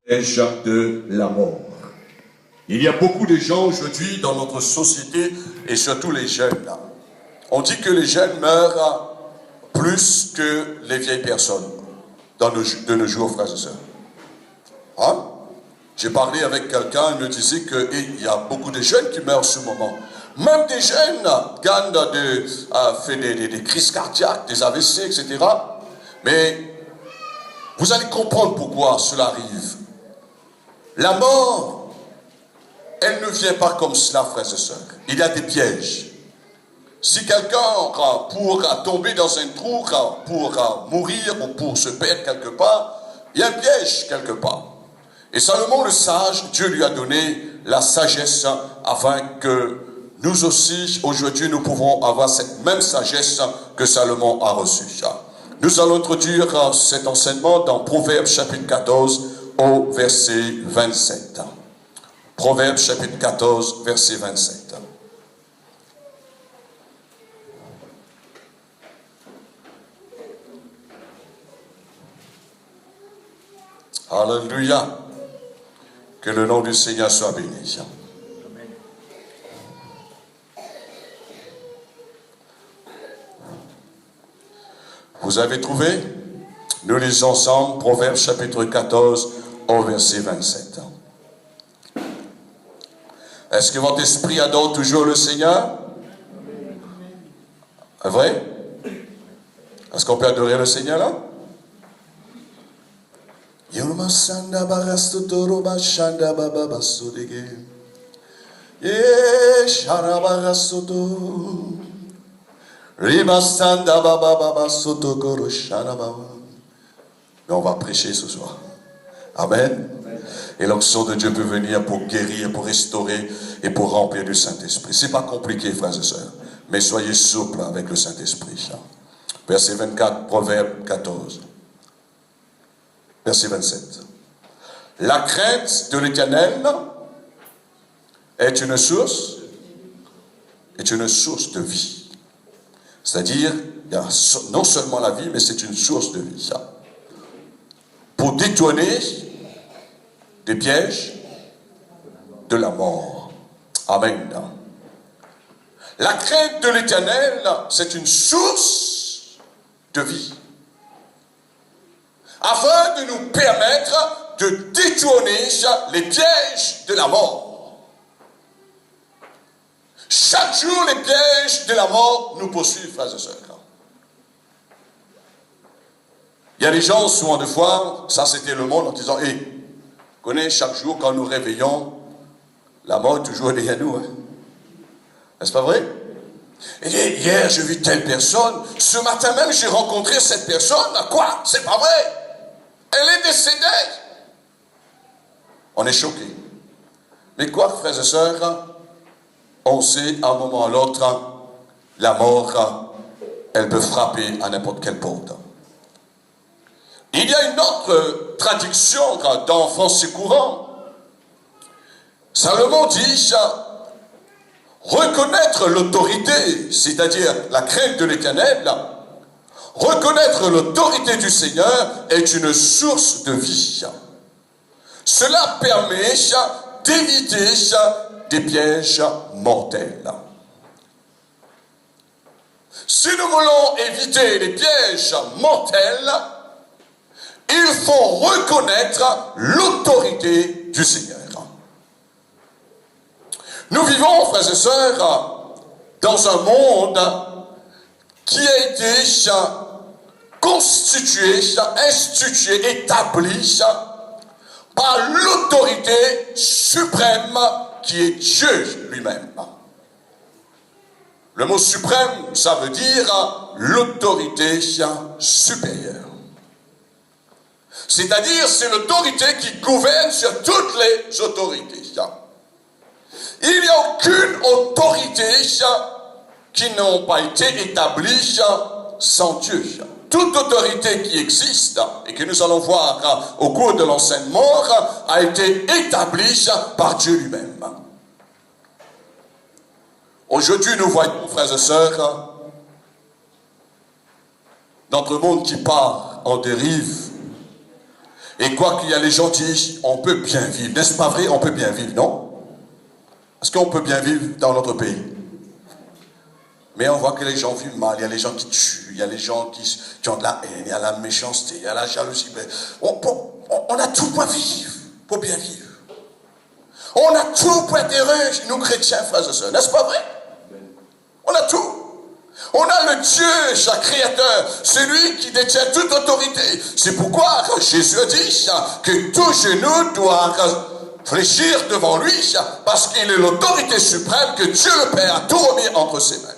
piège de la mort. Il y a beaucoup de gens aujourd'hui dans notre société et surtout les jeunes. On dit que les jeunes meurent plus que les vieilles personnes de nos jours, frères et sœurs. Hein? J'ai parlé avec quelqu'un, il me disait qu'il y a beaucoup de jeunes qui meurent en ce moment. Même des jeunes gagnent fait des crises cardiaques, des AVC, etc. Mais vous allez comprendre pourquoi cela arrive. La mort, elle ne vient pas comme cela, frères et sœurs. Il y a des pièges. Si quelqu'un, pour tomber dans un trou, pour mourir ou pour se perdre quelque part, il y a un piège quelque part. Et Salomon le sage, Dieu lui a donné la sagesse afin que nous aussi, aujourd'hui, nous pouvons avoir cette même sagesse que Salomon a reçue. Nous allons introduire cet enseignement dans Proverbes chapitre 14 au verset 27. Proverbes chapitre 14, verset 27. Alléluia. Que le nom du Seigneur soit béni. Amen. Vous avez trouvé? Nous lisons ensemble Proverbes chapitre 14 au verset 27. Est-ce que votre esprit adore toujours le Seigneur? C'est vrai? Est-ce qu'on peut adorer le Seigneur là? Yurmasanda barastutoro bashanda baba basudege. Ye sharabarastuto. Rimasanda baba baba sotokoro sharababa. Mais on va prêcher ce soir. Amen. Et l'onction de Dieu peut venir pour guérir, pour restaurer et pour remplir du Saint-Esprit. C'est pas compliqué, frères et sœurs. Mais soyez souples avec le Saint-Esprit. Verset 24, Proverbe 14. Verset 27. La crainte de l'Éternel est une source de vie. C'est-à-dire, il y a non seulement la vie, mais c'est une source de vie. Pour détourner des pièges de la mort. Amen. La crainte de l'Éternel, c'est une source de vie. Afin de nous permettre de détourner les pièges de la mort. Chaque jour, les pièges de la mort nous poursuivent, frères et sœurs. Il y a des gens, souvent de fois, ça c'était le monde en disant, hey, connais, chaque jour quand nous réveillons, la mort est toujours derrière nous. Hein? N'est-ce pas vrai? Et hier, j'ai vu telle personne, ce matin même, j'ai rencontré cette personne, quoi? C'est pas vrai? Elle est décédée. On est choqué. Mais quoi, frères et sœurs, on sait à un moment ou à l'autre, la mort, elle peut frapper à n'importe quelle porte. Il y a une autre traduction dans français courant. Salomon dit reconnaître l'autorité, c'est-à-dire la crainte de l'Éternel, reconnaître l'autorité du Seigneur est une source de vie. Cela permet d'éviter des pièges mortels. Si nous voulons éviter les pièges mortels, il faut reconnaître l'autorité du Seigneur. Nous vivons, frères et sœurs, dans un monde qui a été constitué, institué, établi par l'autorité suprême qui est Dieu lui-même. Le mot suprême, ça veut dire l'autorité supérieure. C'est-à-dire, c'est l'autorité qui gouverne sur toutes les autorités. Il n'y a aucune autorité qui n'ont pas été établies sans Dieu. Toute autorité qui existe et que nous allons voir au cours de l'enseignement a été établie par Dieu lui-même. Aujourd'hui, nous voyons, frères et sœurs, notre monde qui part en dérive. Et quoi qu'il y a les gens disent, on peut bien vivre. N'est-ce pas vrai? On peut bien vivre, non? Est-ce qu'on peut bien vivre dans notre pays? Mais on voit que les gens vivent mal. Il y a les gens qui tuent, il y a les gens qui ont de la haine, il y a la méchanceté, il y a la jalousie. On a tout pour vivre, pour bien vivre. On a tout pour être heureux, nous chrétiens, frères et sœurs. N'est-ce pas vrai? On a tout. On a le Dieu, chaque créateur, celui qui détient toute autorité. C'est pourquoi Jésus dit que tout genou doit fléchir devant lui, parce qu'il est l'autorité suprême, que Dieu le Père a tout remis entre ses mains.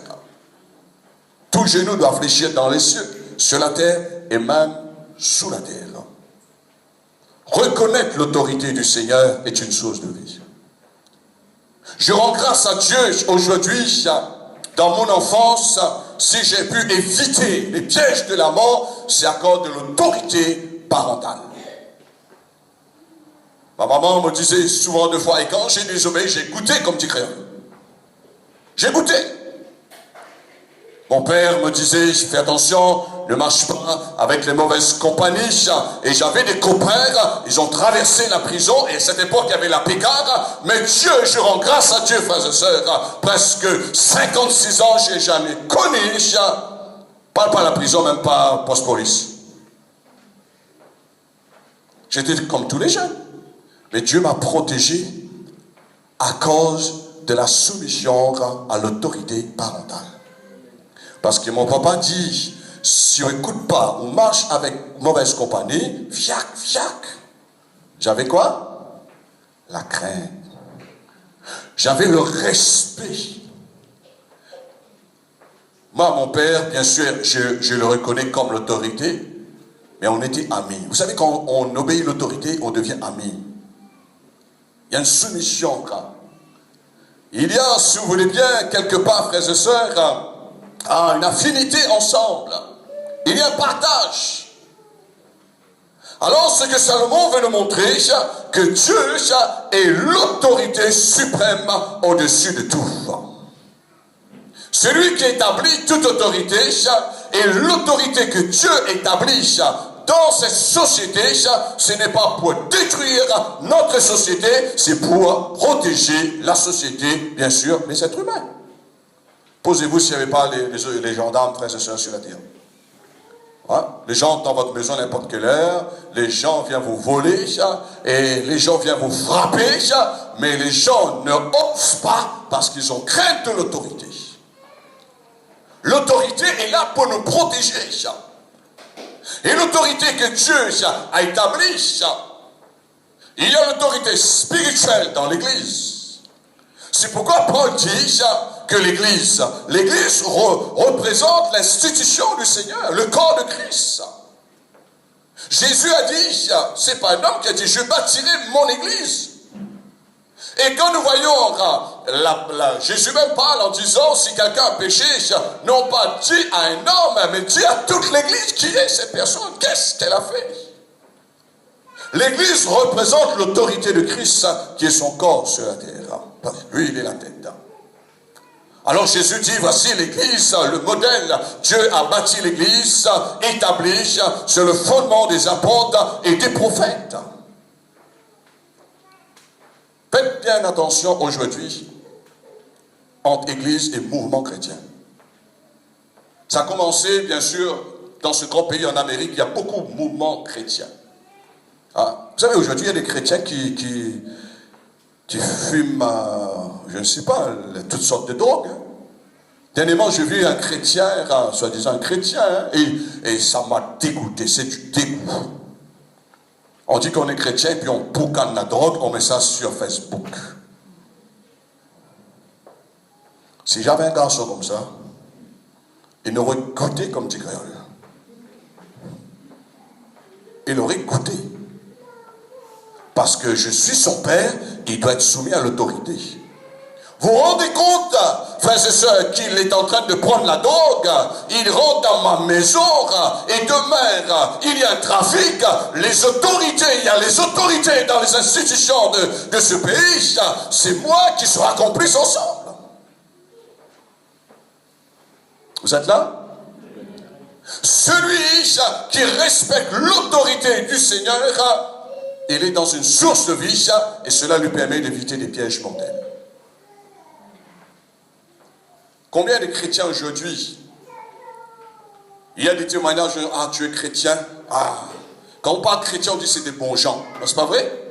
Tout genou doit fléchir dans les cieux, sur la terre et même sous la terre. Reconnaître l'autorité du Seigneur est une source de vie. Je rends grâce à Dieu aujourd'hui, dans mon enfance, si j'ai pu éviter les pièges de la mort, c'est à cause de l'autorité parentale. Ma maman me disait souvent deux fois, et quand j'ai désobéi, j'ai goûté comme dit créole. J'ai goûté. Mon père me disait, fais attention, ne marche pas avec les mauvaises compagnies. Et j'avais des copains, ils ont traversé la prison, et à cette époque, il y avait la pécade. Mais Dieu, je rends grâce à Dieu, frères et sœurs, presque 56 ans, je n'ai jamais connu, pas la prison, même pas post-police. J'étais comme tous les jeunes. Mais Dieu m'a protégé à cause de la soumission à l'autorité parentale. Parce que mon papa dit, si on n'écoute pas, on marche avec mauvaise compagnie, fiac. J'avais quoi? La crainte. J'avais le respect. Moi, mon père, bien sûr, je le reconnais comme l'autorité, mais on était amis. Vous savez, quand on obéit l'autorité, on devient amis. Il y a une soumission, là. Il y a, si vous voulez bien, quelque part, frères et sœurs, une affinité ensemble. Il y a un partage. Alors, ce que Salomon veut nous montrer, que Dieu est l'autorité suprême au-dessus de tout. Celui qui établit toute autorité, et l'autorité que Dieu établit dans cette société, ce n'est pas pour détruire notre société, c'est pour protéger la société, bien sûr, les êtres humains. Posez-vous s'il n'y avait pas les gendarmes, frères et sœurs, sur la terre. Ouais. Les gens entrent dans votre maison à n'importe quelle heure, les gens viennent vous voler, et les gens viennent vous frapper, mais les gens ne osent pas parce qu'ils ont crainte de l'autorité. L'autorité est là pour nous protéger. Et l'autorité que Dieu a établie, il y a l'autorité spirituelle dans l'Église. C'est pourquoi Paul dit que l'Église représente l'institution du Seigneur, le corps de Christ. Jésus a dit, c'est pas un homme qui a dit, je bâtirai mon Église. Et quand nous voyons, Jésus même parle en disant, si quelqu'un a péché, non pas dit à un homme, mais dit à toute l'Église, qui est cette personne, qu'est-ce qu'elle a fait? L'Église représente l'autorité de Christ, qui est son corps sur la terre. Lui, il est la tête. Alors Jésus dit, voici l'Église, le modèle. Dieu a bâti l'Église, établie sur le fondement des apôtres et des prophètes. Faites bien attention aujourd'hui entre Église et mouvement chrétien. Ça a commencé, bien sûr, dans ce grand pays en Amérique, il y a beaucoup de mouvements chrétiens. Vous savez, aujourd'hui, il y a des chrétiens qui fument, je ne sais pas, toutes sortes de drogues. Dernièrement, j'ai vu un chrétien, soi-disant un chrétien, et ça m'a dégoûté, c'est du dégoût. On dit qu'on est chrétien, puis on boucane la drogue, on met ça sur Facebook. Si j'avais un garçon comme ça, il aurait goûté comme dit créole. Il aurait goûté. Parce que je suis son père, il doit être soumis à l'autorité. Vous vous rendez compte, frères et sœurs, qu'il est en train de prendre la drogue, il rentre dans ma maison, et demain, il y a un trafic, les autorités, il y a les autorités dans les institutions de ce pays, c'est moi qui sera complice ensemble. Vous êtes là? Celui qui respecte l'autorité du Seigneur, il est dans une source de vie et cela lui permet d'éviter des pièges mortels. Combien de chrétiens aujourd'hui, il y a des témoignages, ah tu es chrétien, ah, quand on parle chrétien on dit c'est des bons gens, c'est pas vrai?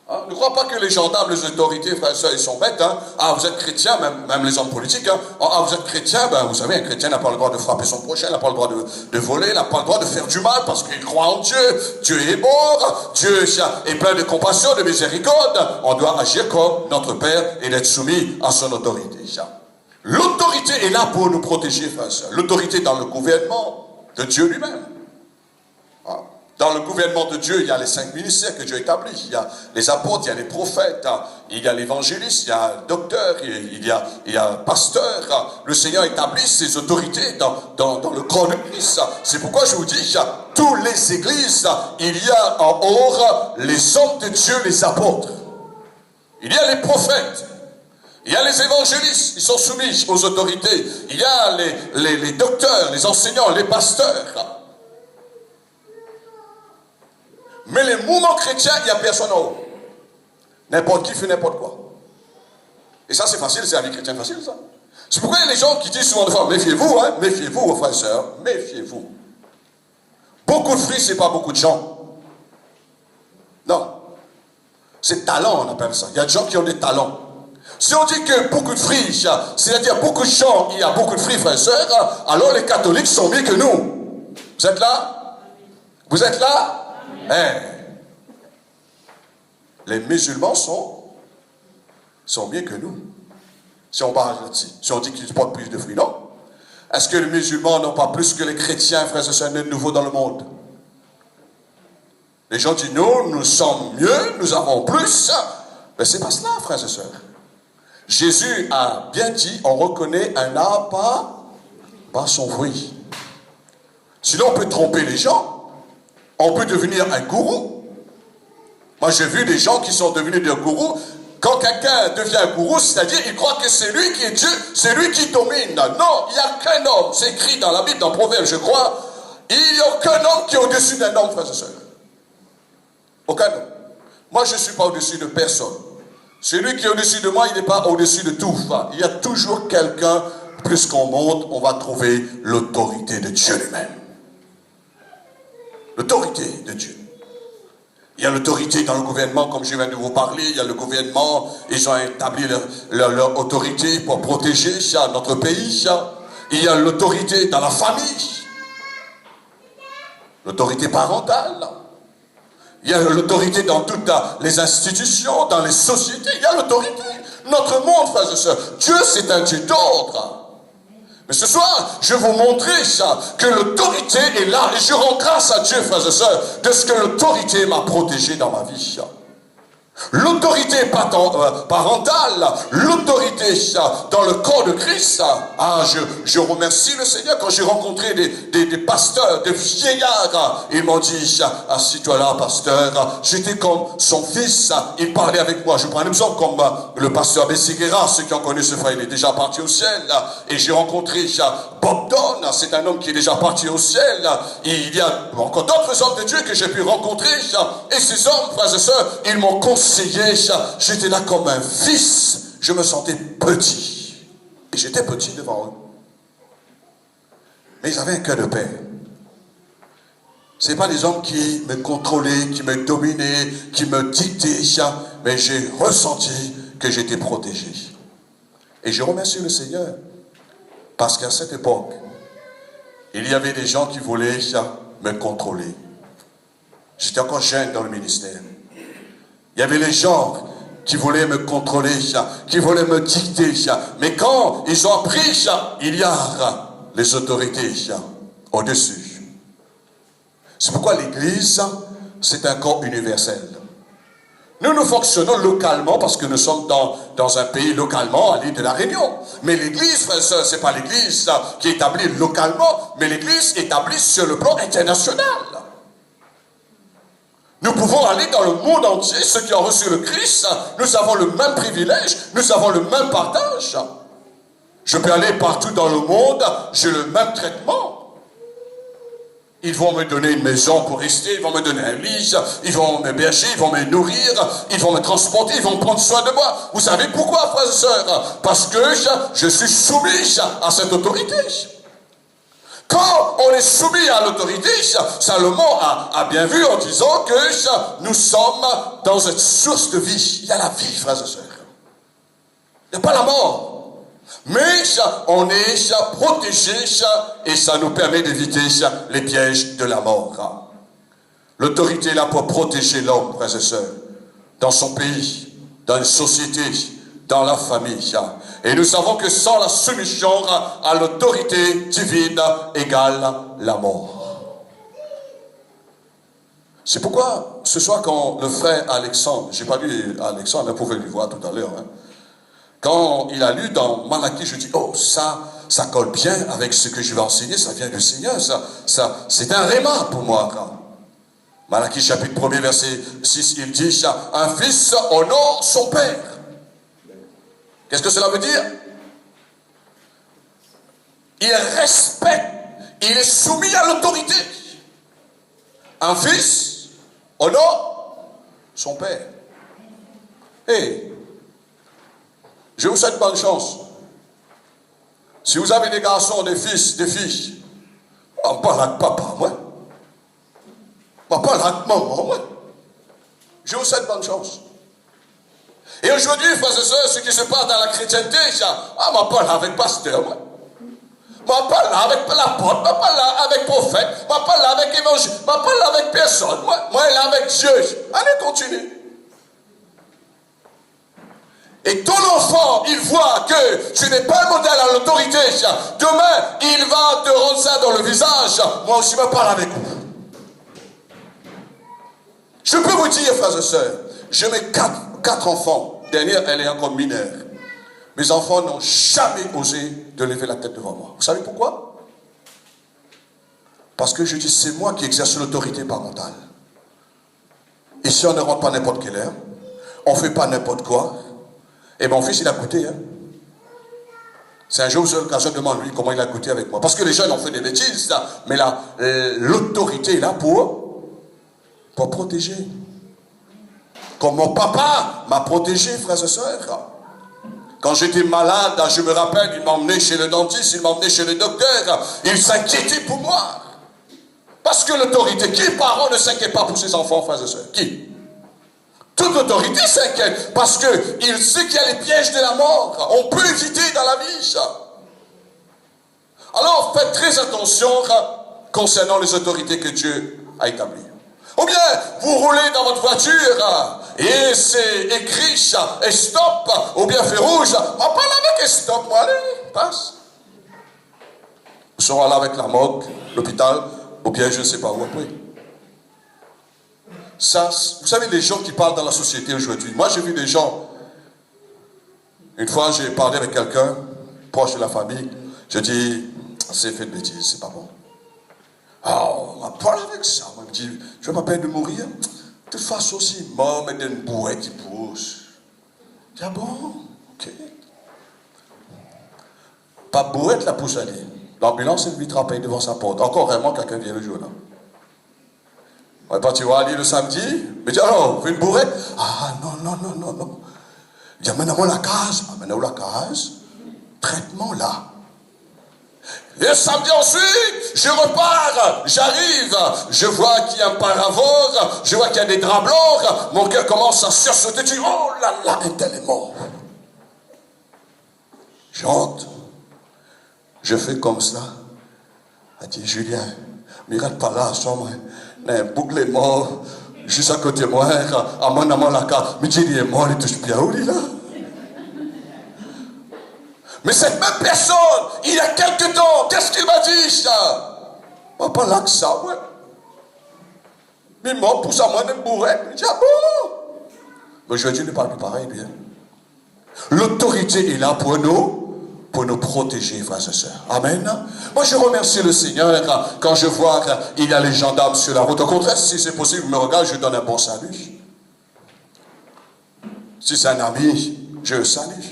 Hein? Ne crois pas que les gendarmes, les autorités, frères et sœurs, ils sont bêtes. Hein? Ah, vous êtes chrétien, même les hommes politiques. Hein? Ah, vous êtes chrétien, ben, vous savez, un chrétien n'a pas le droit de frapper son prochain, n'a pas le droit de voler, n'a pas le droit de faire du mal parce qu'il croit en Dieu. Dieu est bon, Dieu est plein de compassion, de miséricorde. On doit agir comme notre Père et d'être soumis à son autorité. L'autorité est là pour nous protéger, frères et sœurs. L'autorité dans le gouvernement de Dieu lui-même. Dans le gouvernement de Dieu, il y a les 5 ministères que Dieu établit. Il y a les apôtres, il y a les prophètes, il y a l'évangéliste, il y a le docteur, il y a le pasteur. Le Seigneur établit ses autorités dans le corps de Christ. C'est pourquoi je vous dis, toutes les églises, il y a en haut les hommes de Dieu, les apôtres. Il y a les prophètes. Il y a les évangélistes, ils sont soumis aux autorités. Il y a les docteurs, les enseignants, les pasteurs. Mais les mouvements chrétiens, il n'y a personne en haut. N'importe qui fait n'importe quoi. Et ça, c'est facile, c'est la vie chrétienne facile, ça. C'est pourquoi il y a des gens qui disent souvent de fois, méfiez-vous, hein, méfiez-vous, frères et sœurs, méfiez-vous. Beaucoup de fruits, c'est pas beaucoup de gens. Non. C'est talent, on appelle ça. Il y a des gens qui ont des talents. Si on dit que beaucoup de fruits, c'est-à-dire beaucoup de gens, il y a beaucoup de fruits, frères et sœurs, alors les catholiques sont mieux que nous. Vous êtes là? Vous êtes là? Hey. Les musulmans sont mieux que nous. Si on parle là-dessus, si on dit qu'ils portent plus de fruits, non. Est-ce que les musulmans n'ont pas plus que les chrétiens, frères et sœurs, de nouveau dans le monde? Les gens disent, nous sommes mieux, nous avons plus. Mais c'est pas cela, frères et sœurs. Jésus a bien dit, on reconnaît un arbre par son fruit. Sinon, on peut tromper les gens. On peut devenir un gourou. Moi, j'ai vu des gens qui sont devenus des gourous. Quand quelqu'un devient un gourou, c'est-à-dire il croit que c'est lui qui est Dieu, c'est lui qui domine. Non, il n'y a qu'un homme. C'est écrit dans la Bible, dans Proverbe, je crois. Il n'y a aucun homme qui est au-dessus d'un homme, frères et sœurs. Aucun homme. Moi, je ne suis pas au-dessus de personne. Celui qui est au-dessus de moi, il n'est pas au-dessus de tout. Il y a toujours quelqu'un, plus qu'on monte, on va trouver l'autorité de Dieu lui-même. L'autorité de Dieu. Il y a l'autorité dans le gouvernement, comme je viens de vous parler. Il y a le gouvernement, ils ont établi leur autorité pour protéger notre pays. Il y a l'autorité dans la famille. L'autorité parentale. Il y a l'autorité dans toutes les institutions, dans les sociétés. Il y a l'autorité. Notre monde, frères et sœurs, Dieu c'est un Dieu d'ordre. Mais ce soir, je vais vous montrer que l'autorité est là. Et je rends grâce à Dieu, frères et sœurs, de ce que l'autorité m'a protégé dans ma vie. L'autorité parentale, l'autorité dans le corps de Christ. Ah, je remercie le Seigneur quand j'ai rencontré des pasteurs, des vieillards. Ils m'ont dit, assis-toi là, pasteur. J'étais comme son fils. Il parlait avec moi. Je prends un exemple comme le pasteur Bessigera. Ceux qui ont connu ce frère, il est déjà parti au ciel. Et j'ai rencontré Bob Don. C'est un homme qui est déjà parti au ciel. Et il y a encore d'autres hommes de Dieu que j'ai pu rencontrer. Et ces hommes, frères et sœurs, ils m'ont conseillé. J'étais là comme un fils, je me sentais petit. Et j'étais petit devant eux. Mais ils avaient un cœur de père. Ce n'est pas des hommes qui me contrôlaient, qui me dominaient, qui me dictaient, mais j'ai ressenti que j'étais protégé. Et je remercie le Seigneur, parce qu'à cette époque, il y avait des gens qui voulaient me contrôler. J'étais encore jeune dans le ministère. Il y avait les gens qui voulaient me contrôler, qui voulaient me dicter. Mais quand ils ont appris, il y a les autorités au-dessus. C'est pourquoi l'Église, c'est un corps universel. Nous fonctionnons localement parce que nous sommes dans un pays localement, à l'île de la Réunion. Mais l'Église, frères et sœurs, ce n'est pas l'Église qui est établie localement, mais l'Église est établie sur le plan international. Nous pouvons aller dans le monde entier, ceux qui ont reçu le Christ, nous avons le même privilège, nous avons le même partage. Je peux aller partout dans le monde, j'ai le même traitement. Ils vont me donner une maison pour rester, ils vont me donner un lit, ils vont m'héberger, ils vont me nourrir, ils vont me transporter, ils vont prendre soin de moi. Vous savez pourquoi, frères et sœurs? Parce que je suis soumis à cette autorité. Quand on est soumis à l'autorité, Salomon a bien vu en disant que nous sommes dans une source de vie. Il y a la vie, frères et sœurs. Il n'y a pas la mort. Mais on est protégé et ça nous permet d'éviter les pièges de la mort. L'autorité est là pour protéger l'homme, frères et sœurs, dans son pays, dans une société, dans la famille. Et nous savons que sans la soumission à l'autorité divine égale la mort. C'est pourquoi ce soir quand le frère Alexandre, j'ai pas lu Alexandre, vous pouvez le voir tout à l'heure, quand il a lu dans Malachie, je dis, oh, ça colle bien avec ce que je vais enseigner, ça vient du Seigneur, c'est un réma pour moi. Malachie chapitre 1er verset 6, il dit, un fils honore son père. Qu'est-ce que cela veut dire? Il respecte, il est soumis à l'autorité. Un fils honore son père. Et je vous souhaite bonne chance. Si vous avez des garçons, des fils, des filles, on parle avec papa, moi. On parle avec maman, moi. Je vous souhaite bonne chance. Et aujourd'hui, frères et sœurs, ce qui se passe dans la chrétienté, on parle avec pasteur, moi. On parle avec l'apôtre, on parle avec prophète, on parle avec évangile, on parle avec personne. Moi, elle avec Dieu. Allez, continue. Et ton enfant, il voit que tu n'es pas un modèle à l'autorité. Demain, il va te rendre ça dans le visage. Moi aussi, je me parle avec vous. Je peux vous dire, frères et sœurs, je mets quatre enfants. Dernière, elle est encore mineure. Mes enfants n'ont jamais osé de lever la tête devant moi. Vous savez pourquoi? Parce que je dis, c'est moi qui exerce l'autorité parentale. Ici, on ne rentre pas n'importe quelle heure. On ne fait pas n'importe quoi. Et mon fils, il a goûté. C'est un jour où j'ai l'occasion de demander lui comment il a goûté avec moi. Parce que les jeunes ont fait des bêtises, mais là, l'autorité est là pour protéger. Comme mon papa m'a protégé, frères et sœurs. Quand j'étais malade, je me rappelle, il m'emmenait chez le dentiste, il m'emmenait chez le docteur. Il s'inquiétait pour moi. Parce que l'autorité, qui parent ne s'inquiète pas pour ses enfants, frères et sœurs? Qui? Toute autorité s'inquiète parce qu'il sait qu'il y a les pièges de la mort. On peut éviter dans la vie. Alors faites très attention concernant les autorités que Dieu a établies. Ou bien vous roulez dans votre voiture et c'est écrit et stop, ou bien fait rouge. On parle avec et stop, moi, allez, passe. Nous serons là avec la morgue, l'hôpital, ou bien je ne sais pas où après. Ça, vous savez, les gens qui parlent dans la société aujourd'hui. Moi, j'ai vu des gens. Une fois, j'ai parlé avec quelqu'un, proche de la famille. Je dis, c'est fait de bêtises, c'est pas bon. Alors, on m'a parlé avec ça. On me dit, je m'appelle de mourir. De toute façon, si mort, mais d'une bouette qui pousse. Je dis, ah bon, ok. Pas bouette la pousse aller. L'ambulance, elle lui trapait devant sa porte. Encore vraiment, quelqu'un vient le jour là. On est parti voir Ali le samedi. Mais dis alors, vous une bourrette? Ah non. Il dit, amène-moi la case. Amène-moi la case. Traitement là. Et le samedi ensuite, je repars, j'arrive, je vois qu'il y a un paravore, je vois qu'il y a des draps blancs, mon cœur commence à sursauter, je dis, oh là là, un tel est mort. J'entre, je fais comme ça. Elle dit, Julien, ne regarde pas là, moi. Un boucle est mort, juste à côté de moi, à mon la carte. Mais il est mort, il touche bien où il est là. Mais cette même personne, il y a quelque temps, qu'est-ce qu'il m'a dit ça? Pas là que ça, ouais. Mais moi, pour ça, moi, je me bourrais. Il dit, ah bon? Mais je dis, ne parle plus pareil, bien. L'autorité est là pour nous protéger, frères et sœurs. Amen. Moi, je remercie le Seigneur quand je vois qu'il y a les gendarmes sur la route. Au contraire, si c'est possible, je me regarde, je donne un bon salut. Si c'est un ami, je le salue.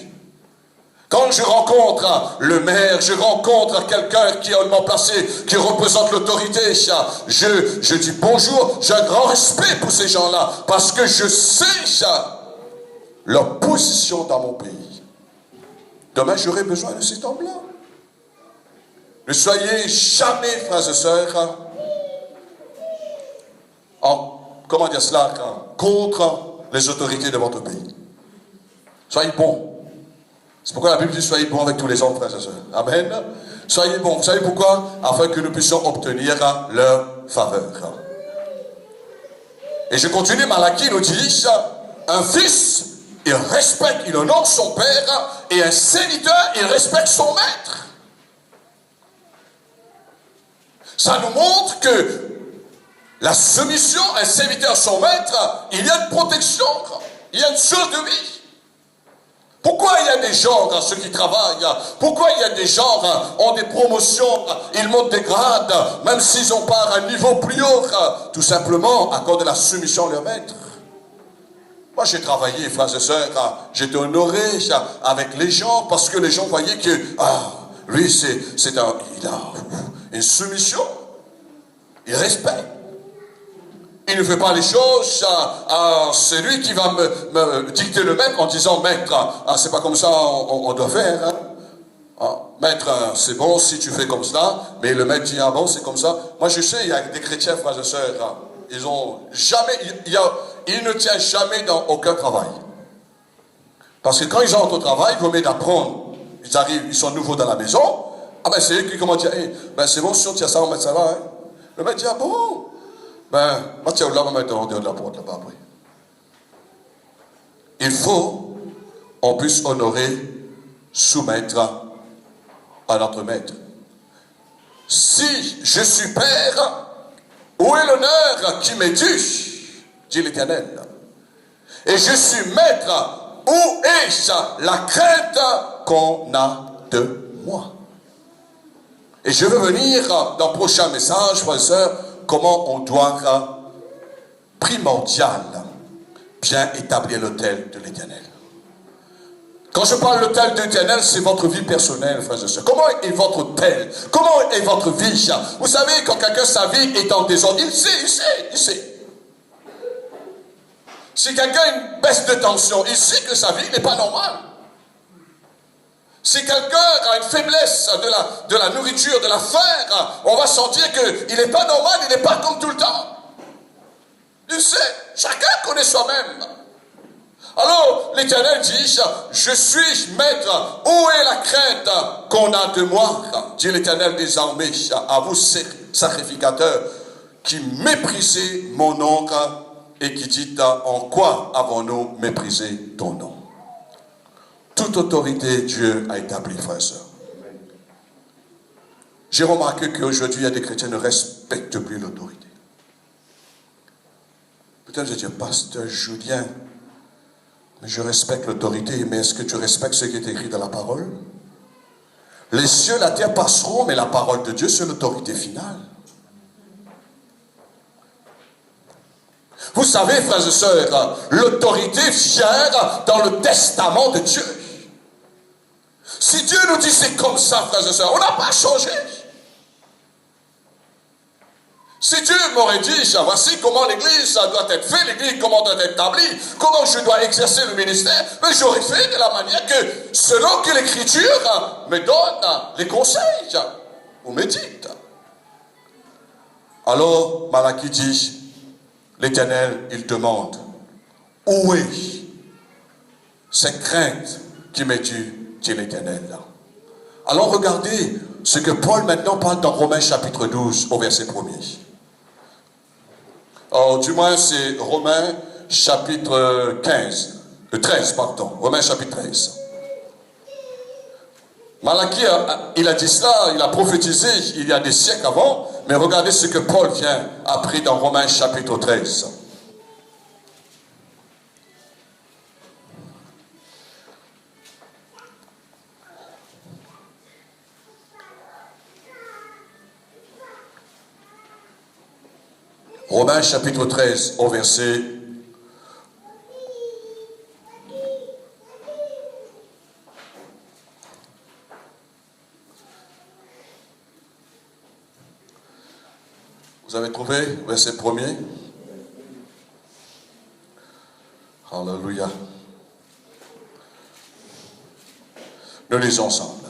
Quand je rencontre le maire, je rencontre quelqu'un qui est hautement placé, qui représente l'autorité, je dis bonjour, j'ai un grand respect pour ces gens-là, parce que je sais leur position dans mon pays. Demain, j'aurai besoin de cet homme-là. Ne soyez jamais, frères et sœurs, comment dire cela, contre les autorités de votre pays. Soyez bons. C'est pourquoi la Bible dit soyez bons avec tous les hommes, frères et sœurs. Amen. Soyez bons. Vous savez pourquoi? Afin que nous puissions obtenir leur faveur. Et je continue, Malachie nous dit, un fils, il respecte, il honore son père, et un serviteur, il respecte son maître. Ça nous montre que la soumission, un serviteur à son maître, il y a une protection, il y a une source de vie. Pourquoi il y a des gens, ceux qui travaillent, pourquoi il y a des gens ont des promotions, ils montent des grades, même s'ils n'ont pas un niveau plus haut, tout simplement à cause de la soumission à leur maître. Moi j'ai travaillé, frères et sœurs, j'étais honoré avec les gens, parce que les gens voyaient que, lui il a une soumission, il respecte. Il ne fait pas les choses, c'est lui qui va me dicter le maître en disant, maître, c'est pas comme ça on doit faire. Maître, c'est bon si tu fais comme cela, mais le maître dit, bon, c'est comme ça. Moi je sais, il y a des chrétiens, frères et sœurs, ils ont jamais, ils ne tiennent jamais dans aucun travail. Parce que quand ils entrent au travail, ils vont d'apprendre, ils arrivent, ils sont nouveaux dans la maison, c'est eux qui commencent à dire, c'est bon, si on tient ça, on met ça là. Le maître dit, bon. Il faut qu'on puisse honorer, soumettre à notre maître. Si je suis père, où est l'honneur qui m'est dû, dit l'Éternel. Et je suis maître, où est la crainte qu'on a de moi. Et je veux venir dans le prochain message, frères et sœurs, comment on doit, primordial, bien établir l'autel de l'Éternel. Quand je parle de l'autel de l'Éternel, c'est votre vie personnelle, frères et sœurs. Comment est votre autel? Comment est votre vie? Vous savez, quand quelqu'un, sa vie est en désordre, il sait. Si quelqu'un a une baisse de tension, il sait que sa vie n'est pas normale. Si quelqu'un a une faiblesse de la nourriture, de la faim, on va sentir qu'il n'est pas normal, il n'est pas comme tout le temps. Tu sais, chacun connaît soi-même. Alors, l'Éternel dit, je suis maître, où est la crainte qu'on a de moi? Dit l'Éternel des armées, à vous sacrificateurs, qui méprisez mon nom et qui dites, en quoi avons-nous méprisé ton nom? Toute autorité, Dieu a établi, frères et sœurs. J'ai remarqué qu'aujourd'hui, il y a des chrétiens qui ne respectent plus l'autorité. Peut-être je dis, pasteur Julien, mais je respecte l'autorité, mais est-ce que tu respectes ce qui est écrit dans la parole? Les cieux, la terre passeront, mais la parole de Dieu, c'est l'autorité finale. Vous savez, frères et sœurs, l'autorité vient dans le testament de Dieu. Si Dieu nous dit c'est comme ça, frères et sœurs, on n'a pas changé. Si Dieu m'aurait dit, voici comment l'église doit être faite, l'église comment doit être établie, comment je dois exercer le ministère, mais j'aurais fait de la manière que, selon que l'Écriture me donne les conseils, ou me dit. Alors, Malachie dit, l'Éternel, il demande, où est cette crainte qui m'est due? Dit l'Éternel. Alors regardez ce que Paul maintenant parle dans Romains chapitre 12 au verset 1er. Oh, du moins c'est Romains chapitre 13, pardon. Romains chapitre 13. Malachie, il a dit cela, il a prophétisé il y a des siècles avant, mais regardez ce que Paul vient après dans Romains chapitre 13. Romains chapitre 13 au verset 1. Vous avez trouvé verset 1er? Alléluia. Nous lisons ensemble.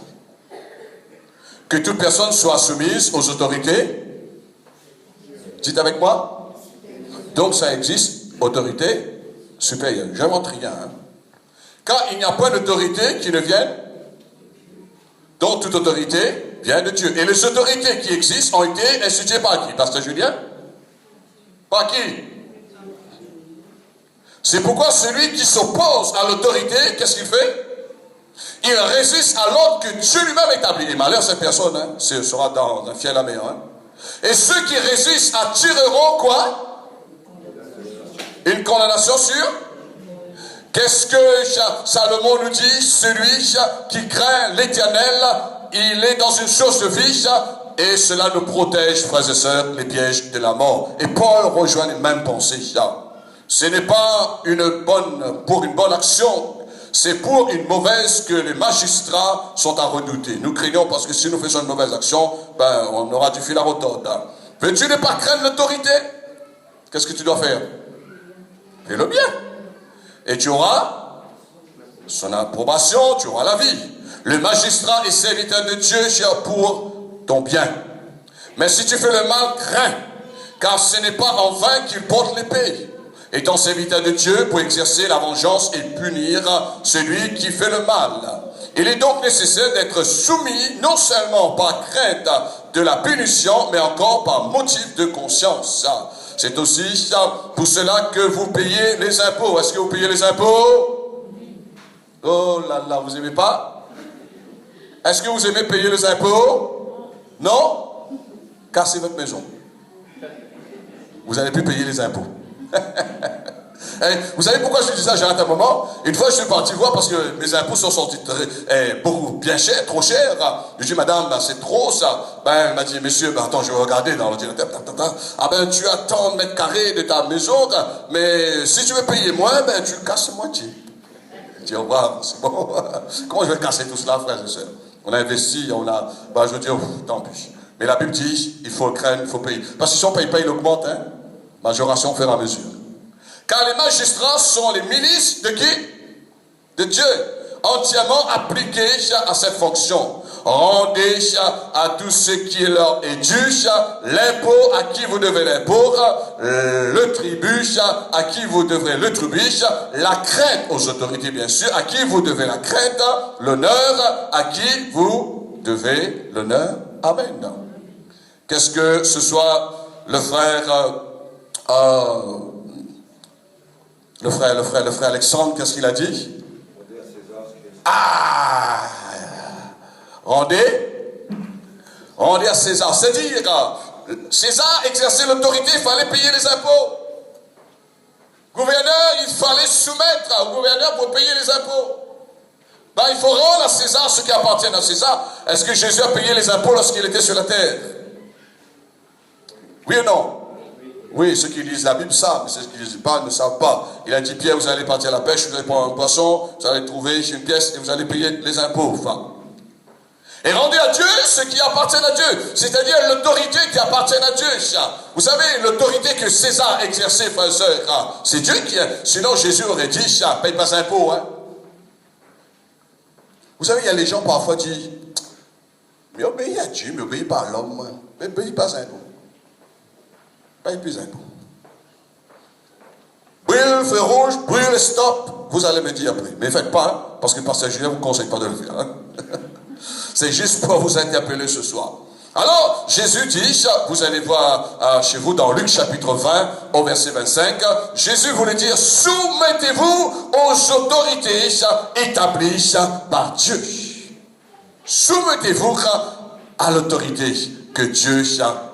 Que toute personne soit soumise aux autorités. Dites avec moi. Donc ça existe, autorité supérieure. J'invente rien. Hein? Car il n'y a pas d'autorité qui ne vienne. Donc toute autorité vient de Dieu. Et les autorités qui existent ont été instituées par qui? Pasteur Julien? Par qui? C'est pourquoi celui qui s'oppose à l'autorité, qu'est-ce qu'il fait? Il résiste à l'ordre que Dieu lui-même établit. Et malheur cette personne, hein, ce sera dans un fiel améant. Hein. Et ceux qui résistent attireront quoi? Une condamnation sûre. Qu'est-ce que Salomon nous dit? Celui qui craint l'Éternel, il est dans une source de vie, et cela nous protège, frères et sœurs, les pièges de la mort. Et Paul rejoint les mêmes pensées. Ce n'est pas pour une bonne action, c'est pour une mauvaise que les magistrats sont à redouter. Nous craignons parce que si nous faisons une mauvaise action, ben, on aura du fil à retordre. Veux-tu ne pas craindre l'autorité? Qu'est-ce que tu dois faire? Fais le bien. Et tu auras son approbation, tu auras la vie. Le magistrat est serviteur de Dieu pour ton bien. Mais si tu fais le mal, crains, car ce n'est pas en vain qu'il porte l'épée. Étant serviteur de Dieu pour exercer la vengeance et punir celui qui fait le mal. Il est donc nécessaire d'être soumis non seulement par crainte de la punition, mais encore par motif de conscience. C'est aussi pour cela que vous payez les impôts. Est-ce que vous payez les impôts? Oh là là, vous n'aimez pas? Est-ce que vous aimez payer les impôts? Non? Cassez votre maison. Vous n'allez plus payer les impôts. Vous savez pourquoi je dis ça? J'ai un moment. Une fois, je suis parti voir parce que mes impôts sont sortis beaucoup bien chers, trop chers. Je dis, madame, ben, c'est trop ça. Ben, elle m'a dit, monsieur, ben, attends, je vais regarder dans l'ordinateur. Ah ben, tu as tant de mètres carrés de ta maison, mais si tu veux payer moins, ben, tu casses moitié. Je dis, au revoir, c'est bon. Comment je vais casser tout cela, frères et sœurs? On a investi, ben, je dis, oh, tant pis. Mais la Bible dit, il faut craindre, il faut payer. Parce que si on ne paye pas, il augmente, hein. Majoration au fur et à mesure. Car les magistrats sont les milices de qui? De Dieu, entièrement appliqués à cette fonction. Rendez à tout ce qui leur est dû, l'impôt à qui vous devez l'impôt, le tribut à qui vous devrez le tribut, la crainte aux autorités bien sûr, à qui vous devez la crainte, l'honneur à qui vous devez l'honneur. Amen. Qu'est-ce que ce soit le frère Alexandre, qu'est-ce qu'il a dit? Ah! Rendez à César. C'est-à-dire, César exerçait l'autorité, il fallait payer les impôts. Gouverneur, il fallait soumettre au gouverneur pour payer les impôts. Ben, il faut rendre à César ce qui appartient à César. Est-ce que Jésus a payé les impôts lorsqu'il était sur la terre? Oui ou non? Oui, ceux qui lisent la Bible savent, mais ceux qui ne lisent pas ne savent pas. Il a dit, Pierre, vous allez partir à la pêche, vous allez prendre un poisson, vous allez trouver une pièce et vous allez payer les impôts. Enfin. Et rendez à Dieu ce qui appartient à Dieu, c'est-à-dire l'autorité qui appartient à Dieu. Vous savez, l'autorité que César exerçait, frères et sœurs, c'est Dieu qui a. Sinon, Jésus aurait dit, paye pas d'impôts. Hein. Vous savez, il y a les gens parfois qui disent, mais obéis à Dieu, mais obéis pas à l'homme. Mais obéis pas à impôts. Paye plus d'impôts. Brûle, feu rouge, brûle, stop. Vous allez me dire après. Mais faites pas, hein, parce que Pasteur Julien ne vous conseille pas de le faire. Hein. C'est juste pour vous interpeller ce soir. Alors, Jésus dit, vous allez voir chez vous dans Luc chapitre 20, au verset 25, Jésus voulait dire, soumettez-vous aux autorités établies par Dieu. Soumettez-vous à l'autorité que Dieu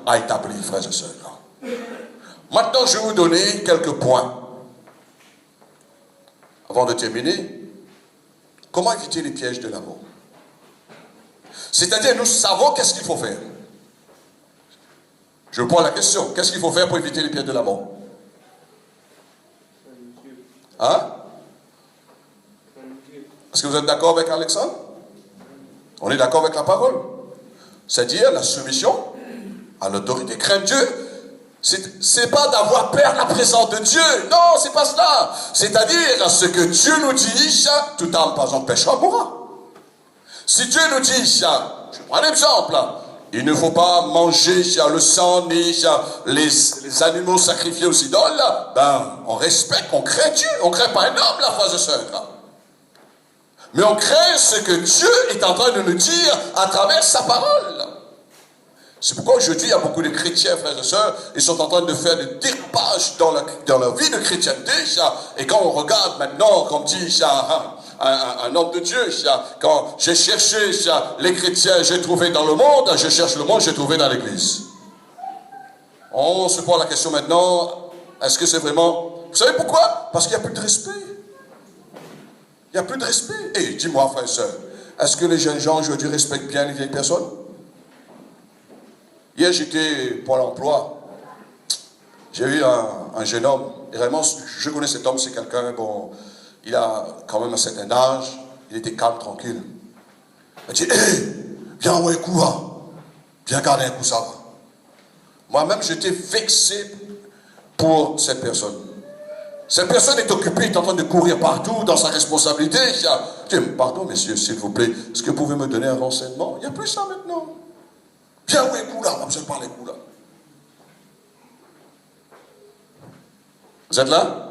a établie, frères et sœurs. Maintenant, je vais vous donner quelques points. Avant de terminer, comment éviter les pièges de l'amour? C'est-à-dire, nous savons qu'est-ce qu'il faut faire. Je pose la question. Qu'est-ce qu'il faut faire pour éviter les pièges de l'amour? Hein? Est-ce que vous êtes d'accord avec Alexandre? On est d'accord avec la parole. C'est-à-dire la soumission à l'autorité. Craindre Dieu. C'est pas d'avoir peur de la présence de Dieu. Non, c'est pas cela. C'est-à-dire, ce que Dieu nous dit, tout âme, par exemple, péchera, mourra. Si Dieu nous dit, je prends un exemple, il ne faut pas manger le sang ni les animaux sacrifiés aux idoles, ben, on respecte, on crée Dieu. On ne crée pas un homme, la frère et sœur. Mais on crée ce que Dieu est en train de nous dire à travers sa parole. C'est pourquoi aujourd'hui, il y a beaucoup de chrétiens, frères et sœurs, ils sont en train de faire des dérapages dans leur vie de chrétienté. Et quand on regarde maintenant, comme dit un homme de Dieu, quand j'ai cherché les chrétiens, j'ai trouvé dans le monde, je cherche le monde, j'ai trouvé dans l'église. On se pose la question maintenant, est-ce que c'est vraiment... Vous savez pourquoi? Parce qu'il n'y a plus de respect. Il n'y a plus de respect. Et dis-moi, frère et sœur, est-ce que les jeunes gens aujourd'hui respectent bien les vieilles personnes? Hier, j'étais pour l'emploi. J'ai eu un jeune homme. Et vraiment, je connais cet homme, c'est quelqu'un, bon, il a quand même un certain âge. Il était calme, tranquille. Il m'a dit, hé, viens envoyer un coup, hein. Viens garder un coup, ça va. Moi-même, j'étais vexé pour cette personne. Cette personne est occupée, est en train de courir partout dans sa responsabilité. Je dis, pardon, messieurs, s'il vous plaît, est-ce que vous pouvez me donner un renseignement? Il n'y a plus ça maintenant. Viens où est coup là, on a besoin de parler coup là. Vous êtes là?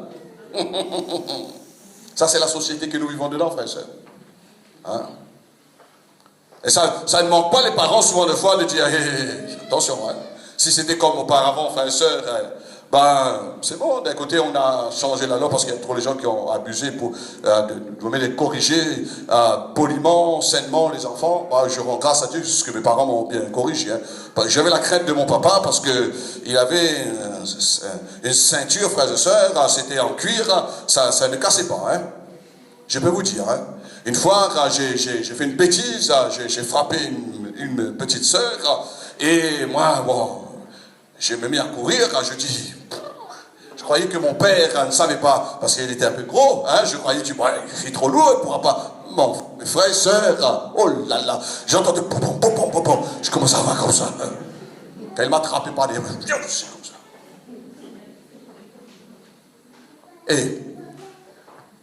Ça, c'est la société que nous vivons dedans, frères et sœurs. Hein? Et ça ne manque pas les parents souvent de fois de dire, hey, attention, hein. Si c'était comme auparavant, frères et sœurs, ben, c'est bon, d'un côté on a changé la loi parce qu'il y a trop de gens qui ont abusé pour les corriger poliment, sainement les enfants. Ben, je rends grâce à Dieu parce que mes parents m'ont bien corrigé. Hein. Ben, j'avais la crainte de mon papa parce que il avait une ceinture, frères et sœurs, c'était en cuir, ça ne cassait pas. Hein. Je peux vous dire. Hein. Une fois, j'ai fait une bêtise, j'ai frappé une petite sœur et moi, bon, je me mis à courir, je dis... Je croyais que mon père ne savait pas, parce qu'il était un peu gros, hein, je croyais qu'il est trop lourd, il ne pourra pas. Mes frères et sœurs, oh là là, j'entendais pom pom pom pom pom, je commençais à voir comme ça. Hein. Quand il m'a attrapé par les mains, c'est comme ça. Et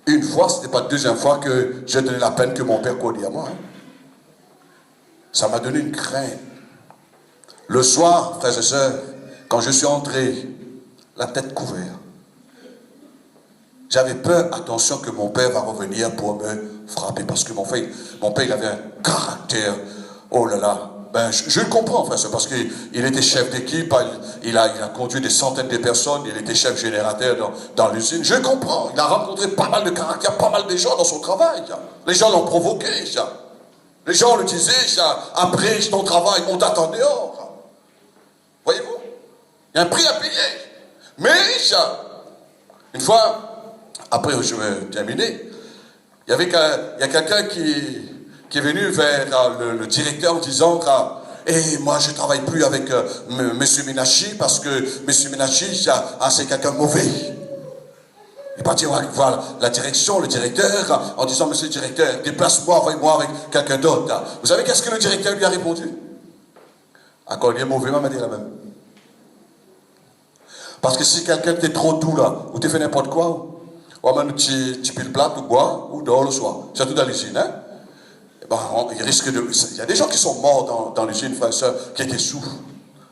une fois, ce n'était pas la deuxième fois que j'ai donné la peine que mon père connaît à moi. Hein. Ça m'a donné une crainte. Le soir, frères et sœurs, quand je suis entré, la tête couverte, j'avais peur, attention, que mon père va revenir pour me frapper, parce que mon père il avait un caractère, oh là là, ben, je le comprends, frère, c'est parce qu'il était chef d'équipe, il a conduit des centaines de personnes, il était chef générateur dans l'usine, je comprends, il a rencontré pas mal de caractères, pas mal de gens dans son travail, les gens l'ont provoqué, les gens le disaient, après ton travail, on t'attend dehors, voyez-vous, il y a un prix à payer. Mais, une fois, après je vais terminer, il y a quelqu'un qui est venu vers le directeur en disant et moi je ne travaille plus avec M. Minachi parce que M. Minachi, c'est quelqu'un mauvais. Il est parti voir la direction, le directeur, en disant, monsieur le directeur, déplace-moi, envoie-moi avec quelqu'un d'autre. Vous savez qu'est-ce que le directeur lui a répondu? Encore il est mauvais, m'a dit la même. Parce que si quelqu'un était trop doux là, ou tu fais n'importe quoi, ou même tu piles plat, ou bois, ou dehors le soir, surtout dans l'usine, hein? Ben, il risque de. Il y a des gens qui sont morts dans l'usine, frères et sœurs, qui étaient sous.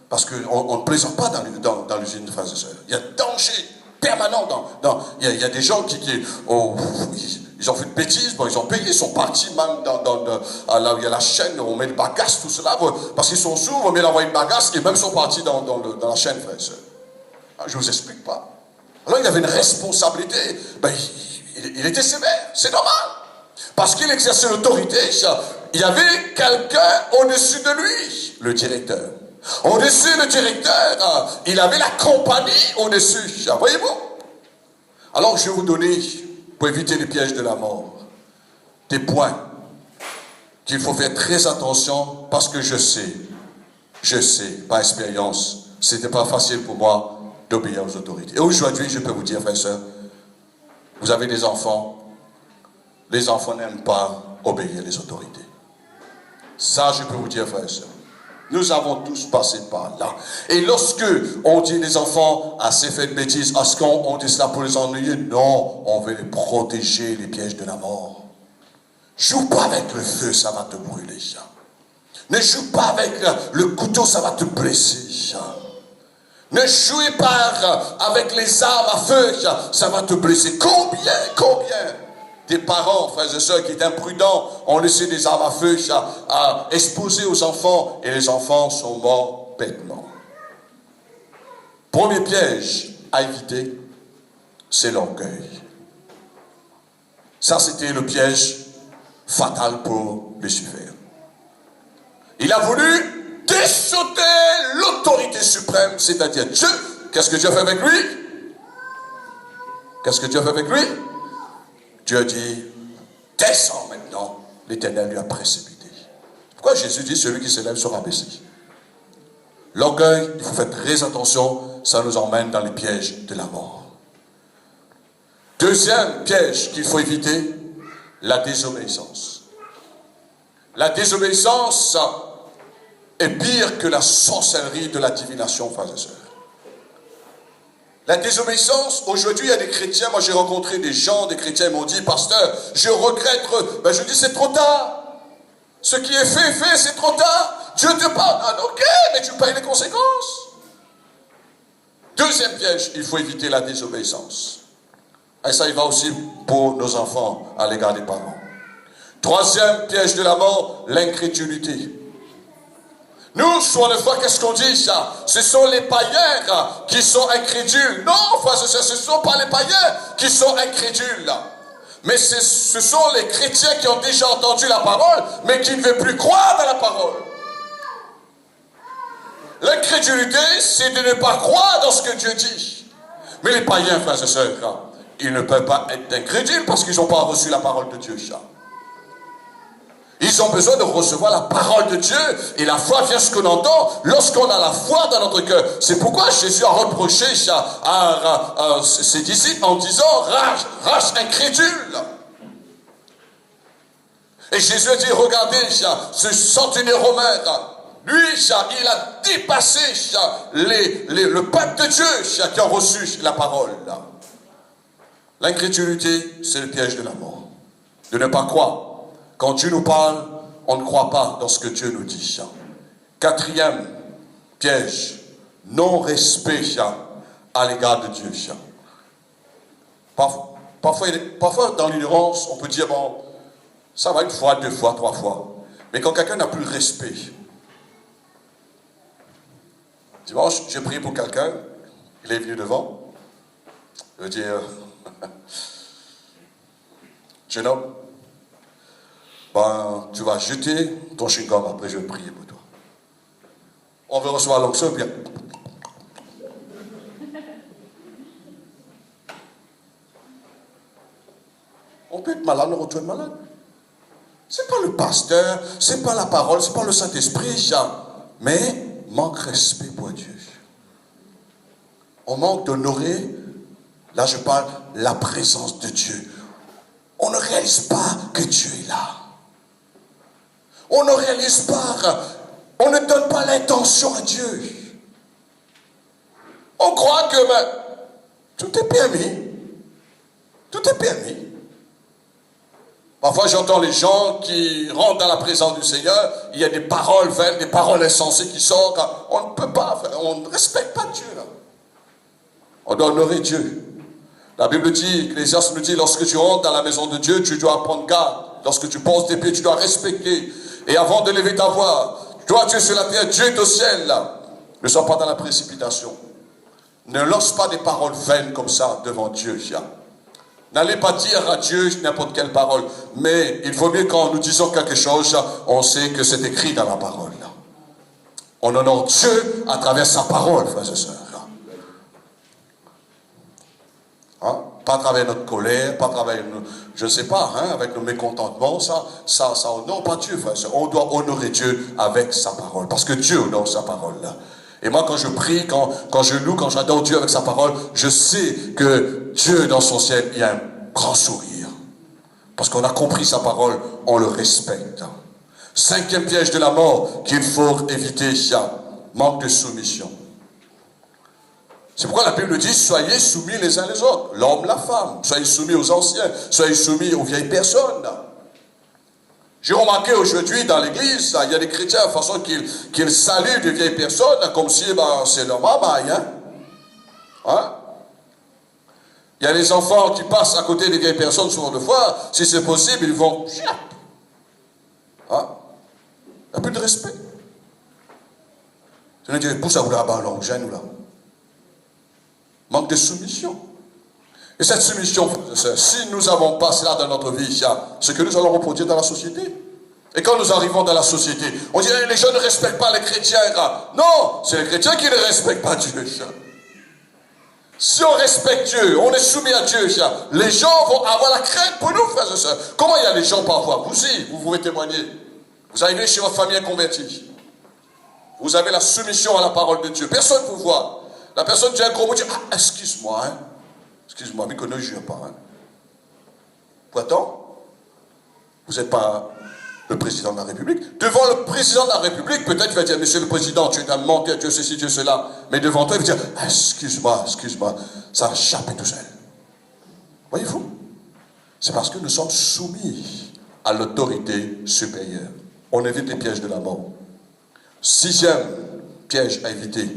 Parce qu'on ne plaisante pas dans l'usine, frères et sœurs. Il y a danger permanent il y a des gens qui ils ont fait une bêtise, bon, ils ont payé, ils sont partis même là où il y a la chaîne, on met le bagasse, tout cela, parce qu'ils sont sourds, on met l'envoyer une bagasse, et même ils sont partis dans la chaîne, frères et sœurs. Je ne vous explique pas. Alors il avait une responsabilité. Ben, il était sévère, c'est normal. Parce qu'il exerçait l'autorité, il y avait quelqu'un au-dessus de lui, le directeur. Au-dessus du directeur, il avait la compagnie au-dessus. Voyez-vous? Alors je vais vous donner, pour éviter les pièges de la mort, des points qu'il faut faire très attention parce que je sais, par expérience, ce n'était pas facile pour moi d'obéir aux autorités. Et aujourd'hui, je peux vous dire, frères et sœurs, vous avez des enfants, les enfants n'aiment pas obéir les autorités. Ça, je peux vous dire, frères et sœurs. Nous avons tous passé par là. Et lorsque on dit les enfants, ah c'est fait de bêtises, est-ce qu'on dit cela pour les ennuyer? Non, on veut les protéger des pièges de la mort. Joue pas avec le feu, ça va te brûler. Ne joue pas avec le couteau, ça va te blesser. Ne jouez pas avec les armes à feu, ça va te blesser. Combien des parents, frères et sœurs, qui étaient imprudents, ont laissé des armes à feu à exposer aux enfants, et les enfants sont morts bêtement. Premier piège à éviter, c'est l'orgueil. Ça, c'était le piège fatal pour Lucifer. Il a voulu déchoter l'autorité suprême, c'est-à-dire Dieu. Qu'est-ce que Dieu a fait avec lui? Qu'est-ce que Dieu a fait avec lui? Dieu a dit, descends maintenant. L'Éternel lui a précipité. Pourquoi Jésus dit, celui qui s'élève sera baissé? L'orgueil, il faut faire très attention, ça nous emmène dans les pièges de la mort. Deuxième piège qu'il faut éviter, la désobéissance. La désobéissance est pire que la sorcellerie de la divination, frères et sœurs. La désobéissance, aujourd'hui il y a des chrétiens, moi j'ai rencontré des gens, des chrétiens, ils m'ont dit, pasteur, je regrette, je dis c'est trop tard. Ce qui est fait, c'est trop tard. Dieu te pardonne, ok, mais tu payes les conséquences. Deuxième piège, il faut éviter la désobéissance. Et ça, il va aussi pour nos enfants à l'égard des parents. Troisième piège de la mort, l'incrédulité. Nous, sur le foi, qu'est-ce qu'on dit ça? Ce sont les païens qui sont incrédules. Non, frères et sœurs, ce ne sont pas les païens qui sont incrédules. Mais ce sont les chrétiens qui ont déjà entendu la parole, mais qui ne veulent plus croire dans la parole. L'incrédulité, c'est de ne pas croire dans ce que Dieu dit. Mais les païens, frères et sœurs, ils ne peuvent pas être incrédules parce qu'ils n'ont pas reçu la parole de Dieu. Ils ont besoin de recevoir la parole de Dieu. Et la foi vient ce qu'on entend lorsqu'on a la foi dans notre cœur. C'est pourquoi Jésus a reproché à ses disciples en disant race incrédule. Et Jésus a dit, regardez, ce centenaire romain, lui, il a dépassé le peuple de Dieu qui a reçu la parole. L'incrédulité, c'est le piège de la mort. De ne pas croire. Quand Dieu nous parle, on ne croit pas dans ce que Dieu nous dit. Quatrième piège, non-respect à l'égard de Dieu. Parfois, dans l'ignorance, on peut dire, bon, ça va une fois, deux fois, trois fois. Mais quand quelqu'un n'a plus de respect, dimanche, j'ai prié pour quelqu'un, il est venu devant, je veux dire, jeune homme, ben, tu vas jeter ton chewing-gum, après je vais prier pour toi. On veut recevoir l'onction, bien. On peut être malade, on retourne malade. C'est pas le pasteur, c'est pas la parole, c'est pas le Saint-Esprit, mais manque respect pour Dieu. On manque d'honorer, là je parle, la présence de Dieu. On ne réalise pas que Dieu est là. On ne réalise pas, on ne donne pas l'intention à Dieu. On croit que tout est permis. Tout est permis. Parfois j'entends les gens qui rentrent dans la présence du Seigneur, il y a des paroles vaines, des paroles insensées qui sortent. On ne peut pas, on ne respecte pas Dieu. Là. On doit honorer Dieu. La Bible dit, Ecclésiaste nous dit, lorsque tu rentres dans la maison de Dieu, tu dois prendre garde. Lorsque tu poses tes pieds, tu dois respecter. Et avant de lever ta voix, toi tu es sur la terre, Dieu est au ciel. Là. Ne sois pas dans la précipitation. Ne lance pas des paroles vaines comme ça devant Dieu. N'allez pas dire à Dieu n'importe quelle parole. Mais il vaut mieux quand nous disons quelque chose, on sait que c'est écrit dans la parole. Là. On honore Dieu à travers sa parole, frères et sœurs. Hein? Pas à travers notre colère, pas à travers, je ne sais pas, hein, avec nos mécontentements, ça honore pas Dieu, frère. On doit honorer Dieu avec sa parole, parce que Dieu honore sa parole. Là. Et moi, quand je prie, quand je loue, quand j'adore Dieu avec sa parole, je sais que Dieu, dans son ciel, il y a un grand sourire. Parce qu'on a compris sa parole, on le respecte. Cinquième piège de la mort qu'il faut éviter, manque de soumission. C'est pourquoi la Bible dit, soyez soumis les uns les autres, l'homme, la femme, soyez soumis aux anciens, soyez soumis aux vieilles personnes. J'ai remarqué aujourd'hui dans l'église, il y a des chrétiens de façon qu'ils saluent des vieilles personnes comme si c'est leur maman. Hein? Il y a des enfants qui passent à côté des vieilles personnes souvent de fois, si c'est possible, ils vont... Hein? Il n'y a plus de respect. Je dis, pousse à vous là-bas, gêne-nous là. Manque de soumission. Et cette soumission, si nous n'avons pas cela dans notre vie, ce que nous allons reproduire dans la société. Et quand nous arrivons dans la société, on dit, les gens ne respectent pas les chrétiens. Non, c'est les chrétiens qui ne respectent pas Dieu. Si on respecte Dieu, on est soumis à Dieu, les gens vont avoir la crainte pour nous, frères et sœurs. Comment il y a des gens parfois, vous aussi, vous pouvez témoigner. Vous arrivez chez votre famille convertie. Vous avez la soumission à la parole de Dieu. Personne ne vous voit. La personne dit un gros mot, dit, excuse-moi, hein. Excuse-moi, mais que ne jure pas. Hein. Pourtant, vous n'êtes pas le président de la République. Devant le président de la République, peut-être il va dire, monsieur le président, tu es un menteur, Dieu ceci, Dieu cela. Mais devant toi, il va dire, excuse-moi, ça va chapper tout seul. Voyez-vous? C'est parce que nous sommes soumis à l'autorité supérieure. On évite les pièges de la mort. Sixième piège à éviter.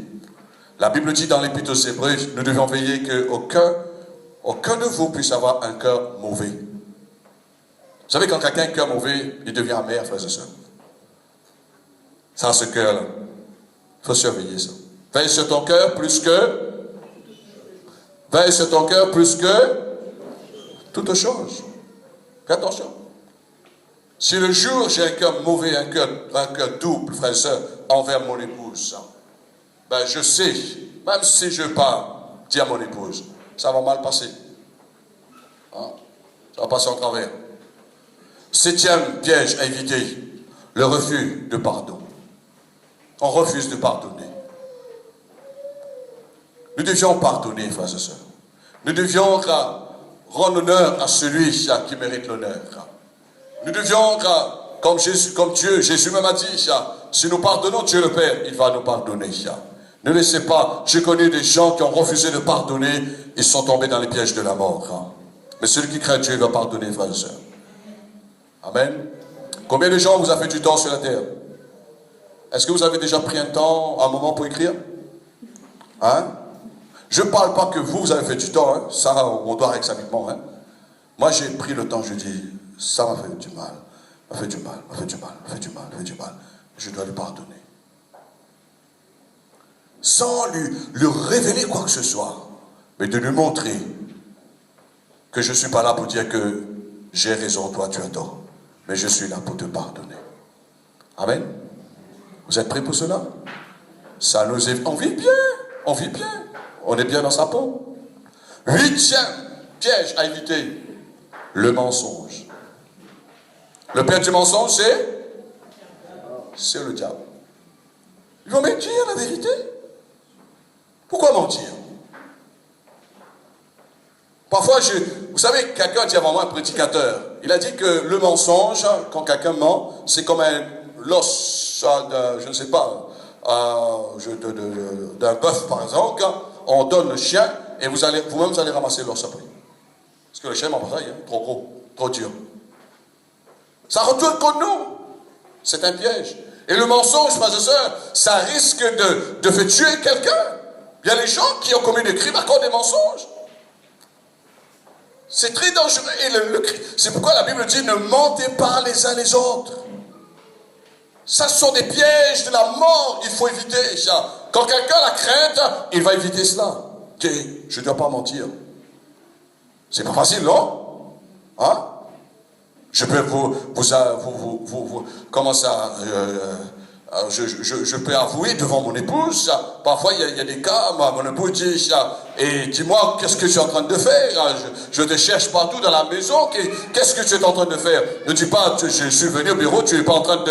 La Bible dit dans l'Épître aux Hébreux, nous devons veiller qu'aucun de vous puisse avoir un cœur mauvais. Vous savez, quand quelqu'un a un cœur mauvais, il devient amer, frères et sœurs. Ça, ce cœur-là. Il faut surveiller ça. Veille sur ton cœur plus que... Veille sur ton cœur plus que... toute chose. Fais attention. Si le jour j'ai un cœur mauvais, un cœur double, frères et sœurs, envers mon épouse, ben je sais, même si je parle, dis à mon épouse, ça va mal passer. Hein? Ça va passer en travers. Septième piège à éviter, le refus de pardon. On refuse de pardonner. Nous devions pardonner, frères et sœurs. Nous devions rendre honneur à celui qui mérite l'honneur. Nous devions, comme Dieu, Jésus même a dit, si nous pardonnons Dieu le Père, il va nous pardonner. Ne laissez pas, j'ai connu des gens qui ont refusé de pardonner, ils sont tombés dans les pièges de la mort. Mais celui qui craint Dieu va pardonner, frères et sœurs. Amen. Combien de gens vous avez fait du temps sur la terre? Est-ce que vous avez déjà pris un temps, un moment pour écrire? Hein? Je ne parle pas que vous avez fait du temps, hein? Ça, on doit examiner. Hein? Moi, j'ai pris le temps, je dis, ça m'a fait du mal, m'a fait du mal. Je dois lui pardonner. Sans lui révéler quoi que ce soit, mais de lui montrer que je ne suis pas là pour dire que j'ai raison, toi tu as tort, mais je suis là pour te pardonner. Amen. Vous êtes prêts pour cela? Ça nous est... On vit bien, on est bien dans sa peau. Huitième piège à éviter, le mensonge. Le père du mensonge, c'est le diable. Ils vont me dire la vérité. Pourquoi mentir? Parfois, vous savez, quelqu'un dit avant moi, un prédicateur, il a dit que le mensonge, quand quelqu'un ment, c'est comme un l'os, je ne sais pas, d'un bœuf par exemple. On donne le chien et vous-même vous allez ramasser l'os après. Parce que le chien ment pareil, hein, trop gros, trop dur. Ça retourne contre nous. C'est un piège. Et le mensonge, frères et sœurs, ça risque de faire tuer quelqu'un. Il y a des gens qui ont commis des crimes à cause des mensonges. C'est très dangereux. Et c'est pourquoi la Bible dit ne mentez pas les uns les autres. Ça sont des pièges de la mort. Il faut éviter ça. Quand quelqu'un a la crainte, il va éviter cela. Je ne dois pas mentir. C'est pas facile, non? Hein? Je peux comment ça, je peux avouer devant mon épouse. Parfois, il y a des cas, mon épouse dit, et dis-moi, qu'est-ce que tu es en train de faire? Je te cherche partout dans la maison, qu'est-ce que tu es en train de faire? Ne dis pas, je suis venu au bureau, tu n'es pas en train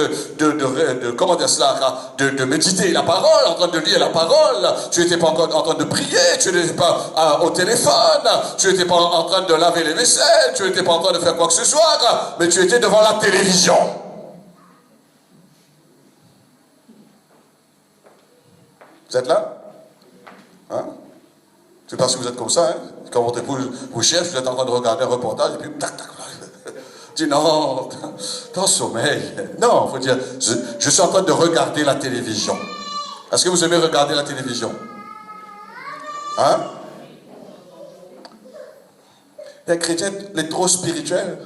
comment dire cela, de méditer la parole, en train de lire la parole, tu n'étais pas encore en train de prier, tu n'étais pas au téléphone, tu n'étais pas en train de laver les vaisselles, tu n'étais pas en train de faire quoi que ce soit, mais tu étais devant la télévision. Vous êtes là? Hein? Je ne sais pas si vous êtes comme ça. Hein? Quand votre épouse vous cherche, vous êtes en train de regarder un reportage et puis tac, tac. Dis non, ton sommeil. Non, il faut dire, je suis en train de regarder la télévision. Est-ce que vous aimez regarder la télévision? Hein? Les chrétiens, les trop spirituels,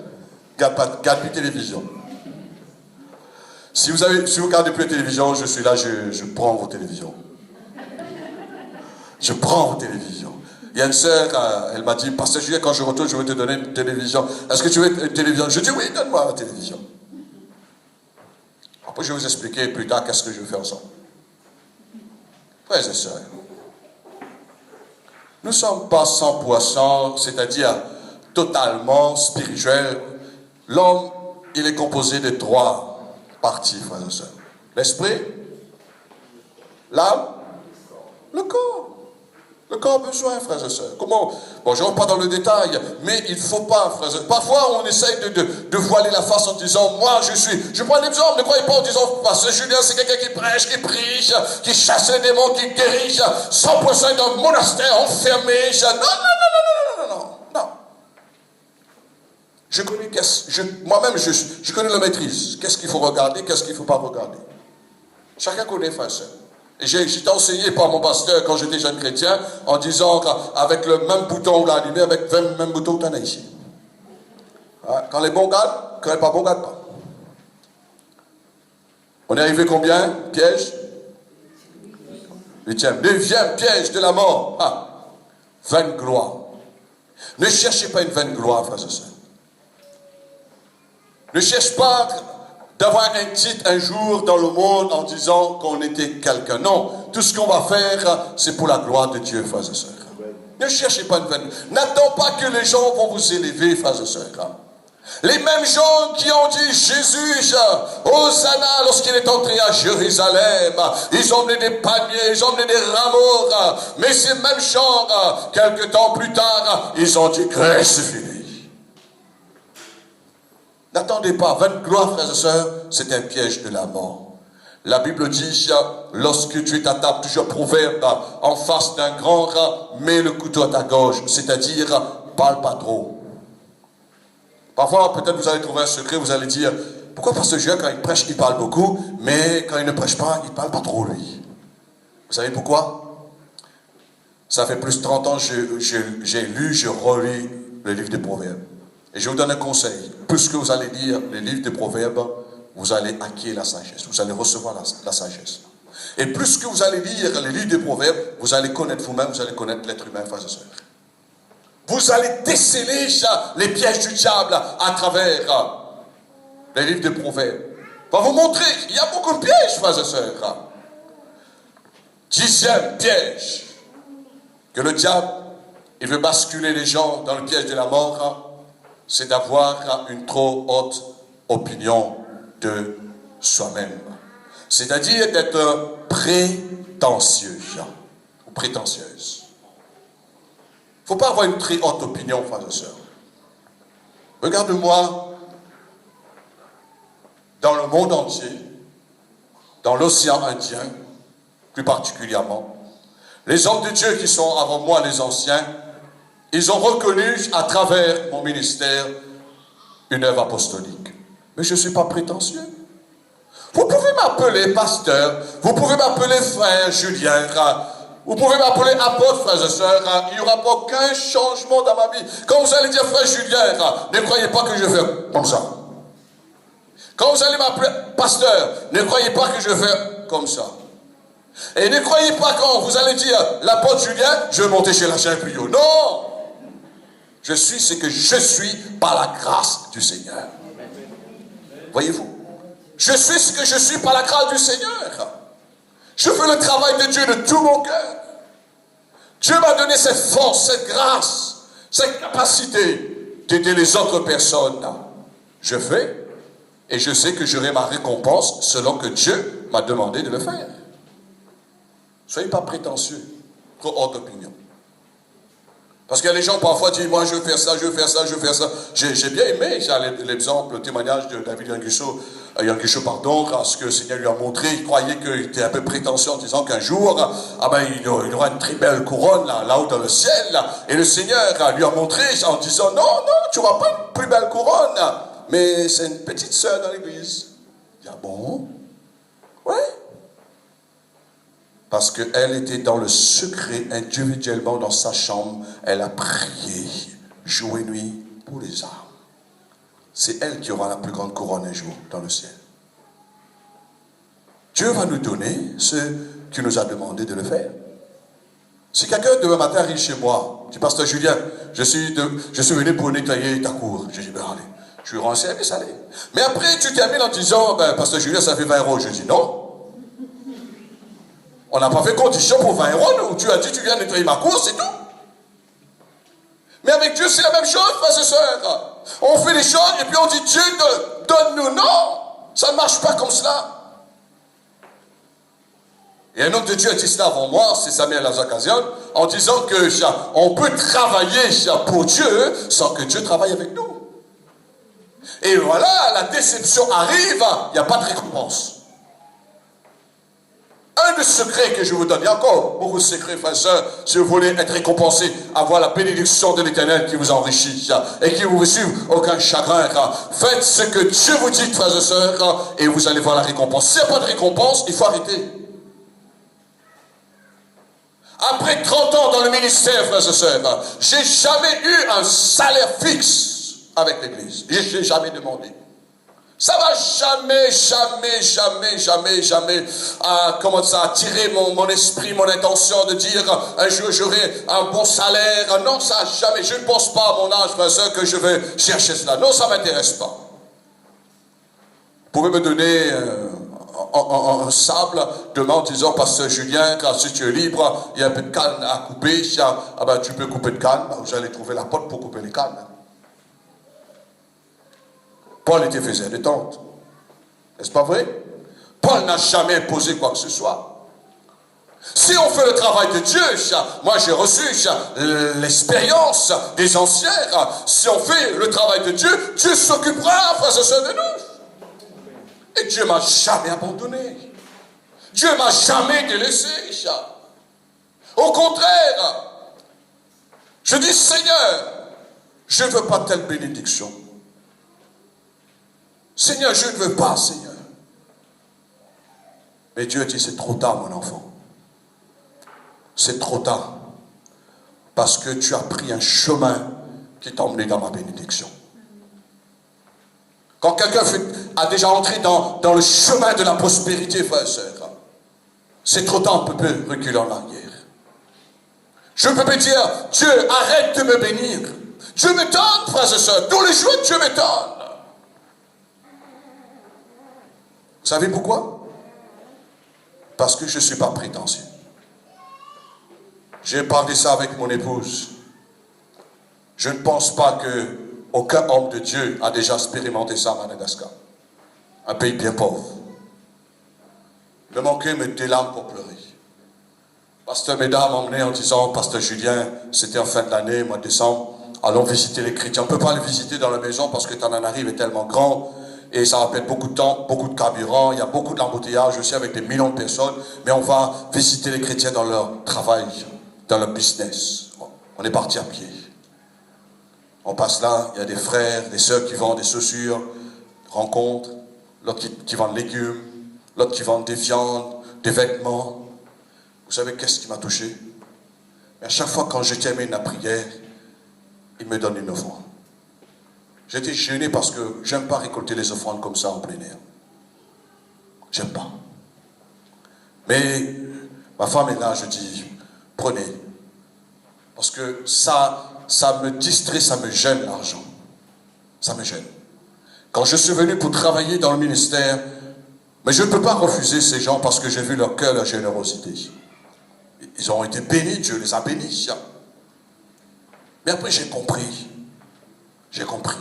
gardent plus télévision. Si vous regardez plus la télévision, je suis là, je prends vos télévisions. Je prends vos télévisions. Il y a une sœur, elle m'a dit, Pasteur Julien, quand je retourne, je vais te donner une télévision. Est-ce que tu veux une télévision? Je dis oui, donne-moi la télévision. Après, je vais vous expliquer plus tard qu'est-ce que je veux faire ensemble. Frères et sœurs, nous ne sommes pas 100%, c'est-à-dire totalement spirituels. L'homme, il est composé de 3 parties, frères et sœurs. L'esprit, l'âme, le corps. Le corps a besoin, frères et sœurs. Comment? Bon, je ne rentre pas dans le détail, mais il ne faut pas, frères et sœurs. Parfois, on essaye de voiler la face en disant, moi, je prends l'exemple, ne croyez pas en disant, Pasteur Julien, c'est quelqu'un qui prêche, qui prie, qui chasse les démons, qui guérit, 100% dans le monastère enfermé. Non. Je connais, moi-même, je connais la maîtrise. Qu'est-ce qu'il faut regarder, qu'est-ce qu'il ne faut pas regarder. Chacun connaît, frères et sœurs. Et j'ai été enseigné par mon pasteur quand j'étais jeune chrétien en disant qu'avec le même bouton, on l'a allumé, avec le même bouton, tu en as ici. Quand les bons gardent, quand les pas bons gardent pas. On est arrivé combien? Piège? 8e. 9e piège de la mort. Vaine gloire. Ne cherchez pas une vaine gloire, frères et sœurs. Ne cherche pas d'avoir un titre un jour dans le monde en disant qu'on était quelqu'un. Non, tout ce qu'on va faire, c'est pour la gloire de Dieu, frères et sœurs. Ne cherchez pas une vaine. N'attends pas que les gens vont vous élever, frères et sœurs. Les mêmes gens qui ont dit Jésus, Hosanna, lorsqu'il est entré à Jérusalem, ils ont emmené des paniers, ils ont emmené des rameaux, mais ces mêmes gens, quelques temps plus tard, ils ont dit Grâce est finie. N'attendez pas, vaine gloire, frères et sœurs, c'est un piège de la mort. La Bible dit, lorsque tu es à table, toujours proverbe, en face d'un grand rat, mets le couteau à ta gorge, c'est-à-dire, parle pas trop. Parfois, peut-être vous allez trouver un secret, vous allez dire, pourquoi Pasteur Julien, quand il prêche, il parle beaucoup, mais quand il ne prêche pas, il parle pas trop, lui. Vous savez pourquoi? Ça fait plus de 30 ans que j'ai lu, je relis le livre des proverbes. Et je vous donne un conseil. Plus que vous allez lire les livres des proverbes, vous allez acquérir la sagesse. Vous allez recevoir la sagesse. Et plus que vous allez lire les livres des proverbes, vous allez connaître vous-même, vous allez connaître l'être humain, frères et sœurs. Vous allez déceler les pièges du diable à travers les livres des proverbes. Va vous montrer, il y a beaucoup de pièges, frères et sœurs. 10e piège. Que le diable, il veut basculer les gens dans le piège de la mort, c'est d'avoir une trop haute opinion de soi-même. C'est-à-dire d'être prétentieux ou prétentieuse. Il ne faut pas avoir une très haute opinion, frères et sœurs. Regarde-moi dans le monde entier, dans l'océan Indien, plus particulièrement, les hommes de Dieu qui sont avant moi, les anciens, ils ont reconnu à travers mon ministère une œuvre apostolique. Mais je ne suis pas prétentieux. Vous pouvez m'appeler pasteur, vous pouvez m'appeler frère Julien, vous pouvez m'appeler apôtre, frères et sœurs, il n'y aura pas aucun changement dans ma vie. Quand vous allez dire frère Julien, ne croyez pas que je vais faire comme ça. Quand vous allez m'appeler pasteur, ne croyez pas que je vais faire comme ça. Et ne croyez pas quand vous allez dire l'apôtre Julien, je vais monter chez la chaîne Prio. Non! Je suis ce que je suis par la grâce du Seigneur. Voyez-vous? Je suis ce que je suis par la grâce du Seigneur. Je fais le travail de Dieu de tout mon cœur. Dieu m'a donné cette force, cette grâce, cette capacité d'aider les autres personnes. Je fais et je sais que j'aurai ma récompense selon que Dieu m'a demandé de le faire. Soyez pas prétentieux, trop haute opinion. Parce que les gens parfois disent, moi je veux faire ça, je veux faire ça, je veux faire ça. J'ai bien aimé l'exemple, le témoignage de David Yanguichot, ce que le Seigneur lui a montré. Il croyait qu'il était un peu prétentieux en disant qu'un jour, il aura une très belle couronne là-haut dans le ciel. Et le Seigneur lui a montré en disant, non, tu n'auras pas une plus belle couronne, mais c'est une petite sœur dans l'église. Il dit, ah bon? Ouais. Parce qu'elle était dans le secret, individuellement dans sa chambre. Elle a prié, jour et nuit, pour les âmes. C'est elle qui aura la plus grande couronne un jour dans le ciel. Dieu va nous donner ce qu'il nous a demandé de le faire. Si quelqu'un demain matin arrive chez moi, dit, Pasteur Julien, je suis venu pour nettoyer ta cour. Je dis, ben allez, je lui rends service, allez. Mais après, tu termines en disant, Pasteur Julien, ça fait 20 euros. Je dis, non. On n'a pas fait condition pour 20 euros, nous. Tu as dit, tu viens nettoyer ma cour, c'est tout. Mais avec Dieu, c'est la même chose, frères et sœurs. On fait les choses et puis on dit, Dieu, donne-nous. Non, ça ne marche pas comme cela. Et un homme de Dieu a dit cela avant moi, c'est Samuel Azakazian, en disant que on peut travailler pour Dieu sans que Dieu travaille avec nous. Et voilà, la déception arrive, il n'y a pas de récompense. Un des secrets que je vous donne, il y a encore beaucoup de secrets, frères et sœurs, si vous voulez être récompensé, avoir la bénédiction de l'Éternel qui vous enrichit et qui vous suit aucun chagrin. Faites ce que Dieu vous dit, frères et sœurs, et vous allez voir la récompense. S'il n'y a pas de récompense, il faut arrêter. Après 30 ans dans le ministère, frères et sœurs, j'ai jamais eu un salaire fixe avec l'Église. Je n'ai jamais demandé. Ça va jamais attirer mon esprit, mon intention de dire un jour j'aurai un bon salaire. Non, ça jamais. Je ne pense pas à mon âge, frère et sœur, que je vais chercher cela. Non, ça ne m'intéresse pas. Vous pouvez me donner un sable demain en disant, Pasteur Julien, quand si tu es libre, il y a un peu de canne à couper. Tu peux couper de canne. Vous allez trouver la pote pour couper les cannes. Paul était faisait des tentes. N'est-ce pas vrai? Paul n'a jamais imposé quoi que ce soit. Si on fait le travail de Dieu, moi j'ai reçu l'expérience des anciens. Si on fait le travail de Dieu, Dieu s'occupera, frères et sœurs, de nous. Et Dieu ne m'a jamais abandonné. Dieu ne m'a jamais délaissé. Au contraire, je dis, Seigneur, je ne veux pas telle bénédiction. Seigneur, je ne veux pas, Seigneur. Mais Dieu dit, c'est trop tard, mon enfant. C'est trop tard. Parce que tu as pris un chemin qui t'a emmené dans ma bénédiction. Quand quelqu'un a déjà entré dans le chemin de la prospérité, frères et sœurs, c'est trop tard, on ne peut plus reculer en arrière. Je peux me dire, Dieu, arrête de me bénir. Dieu me donne, frères et sœurs, tous les jours, Dieu me donne. Vous savez pourquoi? Parce que je ne suis pas prétentieux. J'ai parlé ça avec mon épouse. Je ne pense pas qu'aucun homme de Dieu a déjà expérimenté ça à Madagascar. Un pays bien pauvre. Le manquer me des larmes pour pleurer. Pasteur Médard m'a emmené en disant, Pasteur Julien, c'était en fin de l'année, mois de décembre, allons visiter les chrétiens. On ne peut pas les visiter dans la maison parce que Tananarive est tellement grand. Et ça va perdre beaucoup de temps, beaucoup de carburant, il y a beaucoup d'embouteillages aussi avec des millions de personnes, mais on va visiter les chrétiens dans leur travail, dans leur business. On est parti à pied. On passe là, il y a des frères, des sœurs qui vendent des chaussures, rencontres, l'autre qui vendent des légumes, l'autre qui vendent des viandes, des vêtements. Vous savez qu'est-ce qui m'a touché? Et à chaque fois quand je termine la prière, il me donne une offrande. J'étais gêné parce que j'aime pas récolter les offrandes comme ça en plein air. J'aime pas. Mais ma femme est là, je dis, prenez. Parce que ça me distrait, ça me gêne l'argent. Ça me gêne. Quand je suis venu pour travailler dans le ministère, mais je ne peux pas refuser ces gens parce que j'ai vu leur cœur, leur générosité. Ils ont été bénis, Dieu les a bénis. Mais après j'ai compris. J'ai compris.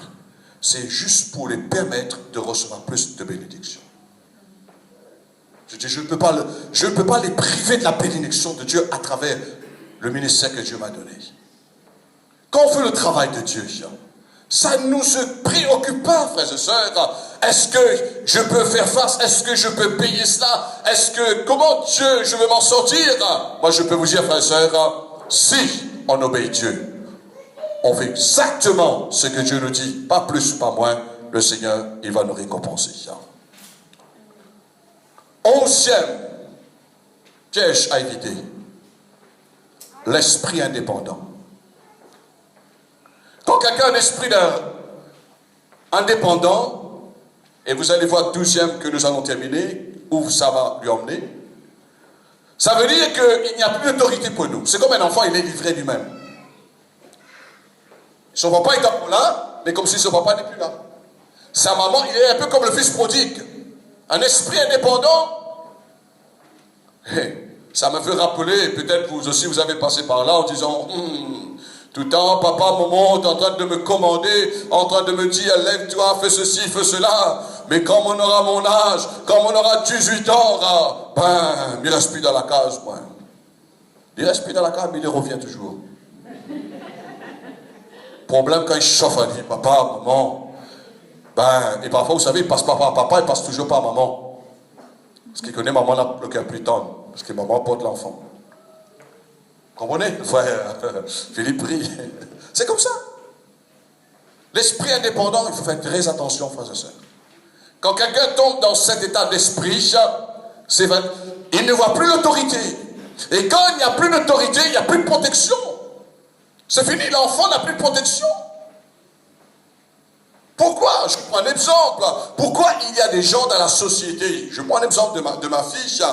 C'est juste pour les permettre de recevoir plus de bénédictions. Je dis, je ne peux pas les priver de la bénédiction de Dieu à travers le ministère que Dieu m'a donné. Quand on fait le travail de Dieu, ça ne nous préoccupe pas, frères et sœurs. Est-ce que je peux faire face? Est-ce que je peux payer cela? Comment Dieu, je vais m'en sortir? Moi, je peux vous dire, frères et sœurs, si on obéit Dieu, on fait exactement ce que Dieu nous dit, pas plus, pas moins, le Seigneur, il va nous récompenser. 11e piège à éviter, l'esprit indépendant. Quand quelqu'un a un esprit indépendant, et vous allez voir 12e que nous allons terminer, où ça va lui emmener, ça veut dire qu'il n'y a plus d'autorité pour nous. C'est comme un enfant, il est livré lui-même. Son papa est encore là, mais comme si son papa n'est plus là. Sa maman, il est un peu comme le fils prodigue. Un esprit indépendant. Ça me fait rappeler, peut-être vous aussi vous avez passé par là en disant, tout le temps, papa, maman, est en train de me commander, en train de me dire, lève-toi, fais ceci, fais cela. Mais quand on aura mon âge, quand on aura 18 ans, il reste plus dans la case, moi. Il reste plus dans la case, mais il revient toujours. Problème quand il chauffe, il dit, papa, maman. Et parfois, vous savez, il passe pas par papa, il passe toujours par maman. Parce qu'il connaît maman le cœur plus tendre. Parce que maman porte l'enfant. Comprenez, frère Philippe prie. C'est comme ça. L'esprit indépendant, il faut faire très attention, frères et sœurs. Quand quelqu'un tombe dans cet état d'esprit, il ne voit plus l'autorité. Et quand il n'y a plus d'autorité, il n'y a plus de protection. C'est fini, l'enfant n'a plus de protection. Pourquoi? Je prends un exemple. Pourquoi il y a des gens dans la société? Je prends l'exemple de ma fille.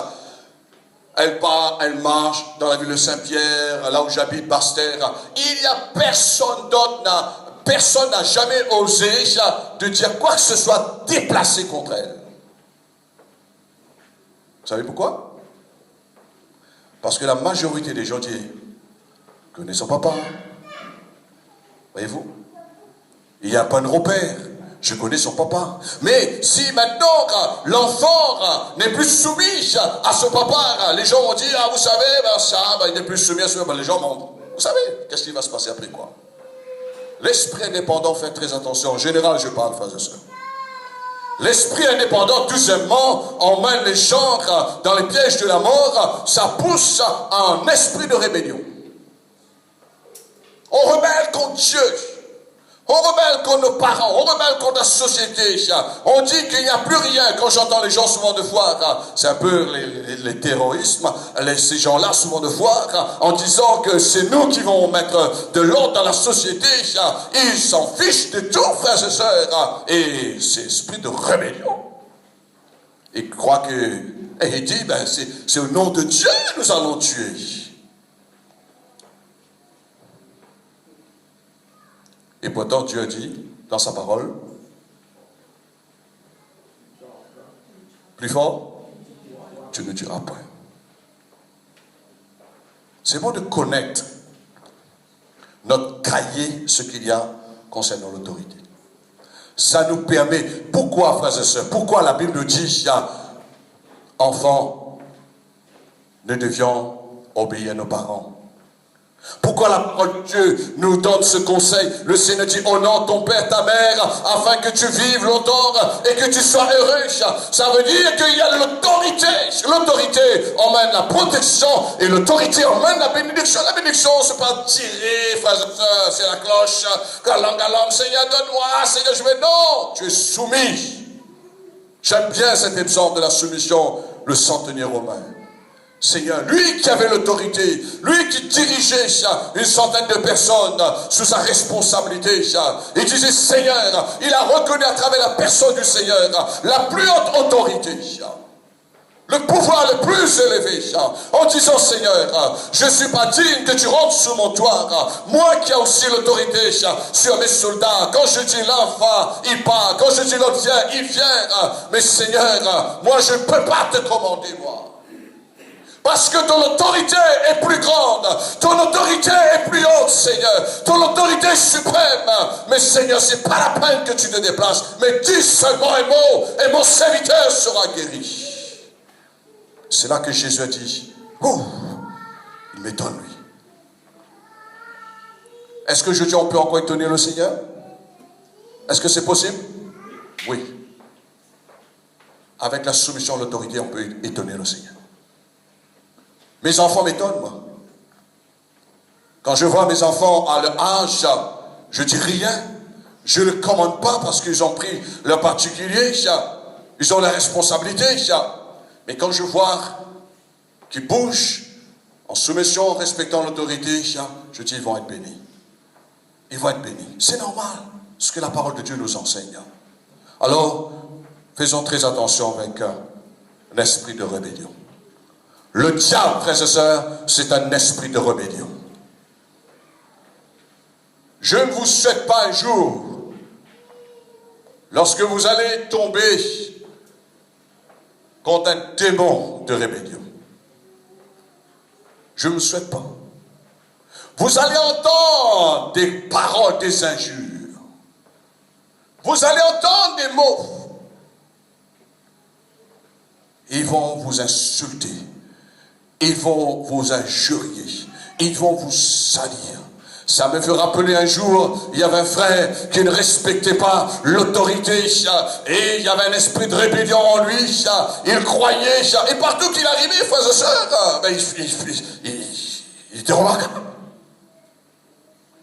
Elle part, elle marche dans la ville de Saint-Pierre, là où j'habite, Basse-Terre. Il n'y a personne d'autre, personne n'a jamais osé de dire quoi que ce soit déplacé contre elle. Vous savez pourquoi? Parce que la majorité des gens disent, connaissent son papa. Voyez-vous? Il n'y a pas de repère. Je connais son papa. Mais si maintenant l'enfant n'est plus soumis à son papa, les gens vont dire, vous savez, il n'est plus soumis à son papa. Les gens vont, vous savez, qu'est-ce qui va se passer après quoi? L'esprit indépendant, faites très attention. En général, je parle, frères et sœurs. L'esprit indépendant, deuxièmement, emmène les gens dans les pièges de la mort. Ça pousse à un esprit de rébellion. On rebelle contre Dieu. On rebelle contre nos parents, on rebelle contre la société. On dit qu'il n'y a plus rien. Quand j'entends les gens souvent de voir, c'est un peu les terrorismes, ces gens-là souvent de voir, en disant que c'est nous qui vont mettre de l'ordre dans la société. Ils s'en fichent de tout, frères et sœurs. Et c'est esprit de rébellion. Ils croient que, et il dit, c'est au nom de Dieu que nous allons tuer. Et pourtant, Dieu dit, dans sa parole, plus fort, tu ne tueras point. C'est bon de connaître notre cahier, ce qu'il y a concernant l'autorité. Ça nous permet, pourquoi, frères et sœurs, pourquoi la Bible nous dit, enfants, nous devions obéir à nos parents. Pourquoi la parole de Dieu nous donne ce conseil? Le Seigneur dit, honore ton père, ta mère, afin que tu vives longtemps et que tu sois heureux. Ça veut dire qu'il y a l'autorité. L'autorité emmène la protection et l'autorité emmène la bénédiction. La bénédiction, c'est pas tirer, frères et sœurs, c'est la cloche. Galang, galang, Seigneur, donne-moi, Seigneur, je vais. Non, tu es soumis. J'aime bien cet exemple de la soumission, le centenier romain. Seigneur, lui qui avait l'autorité, lui qui dirigeait une centaine de personnes sous sa responsabilité, il disait Seigneur, il a reconnu à travers la personne du Seigneur la plus haute autorité, le pouvoir le plus élevé, en disant Seigneur, je ne suis pas digne que tu rentres sous mon toit, moi qui ai aussi l'autorité sur mes soldats. Quand je dis l'un va, il part, quand je dis l'autre vient, il vient, mais Seigneur, moi je ne peux pas te commander, moi. Parce que ton autorité est plus grande. Ton autorité est plus haute, Seigneur. Ton autorité est suprême. Mais Seigneur, c'est pas la peine que tu te déplaces. Mais dis seulement un mot et mon serviteur sera guéri. C'est là que Jésus a dit, il m'étonne lui. Est-ce que je dis on peut encore étonner le Seigneur? Est-ce que c'est possible? Oui. Avec la soumission à l'autorité, on peut étonner le Seigneur. Mes enfants m'étonnent, moi. Quand je vois mes enfants à leur âge, je dis rien. Je ne commande pas parce qu'ils ont pris leur particulier. Ils ont la responsabilité. Mais quand je vois qu'ils bougent en soumission, en respectant l'autorité, je dis ils vont être bénis. Ils vont être bénis. C'est normal, ce que la parole de Dieu nous enseigne. Alors, faisons très attention avec un esprit de rébellion. Le diable, frères et sœurs, c'est un esprit de rébellion. Je ne vous souhaite pas un jour, lorsque vous allez tomber contre un démon de rébellion. Je ne vous souhaite pas. Vous allez entendre des paroles, des injures. Vous allez entendre des mots. Ils vont vous insulter. Ils vont vous injurier. Ils vont vous salir. Ça me fait rappeler un jour, il y avait un frère qui ne respectait pas l'autorité et il y avait un esprit de rébellion en lui. Il croyait, et partout qu'il arrivait, frères et sœurs, il était remarquable.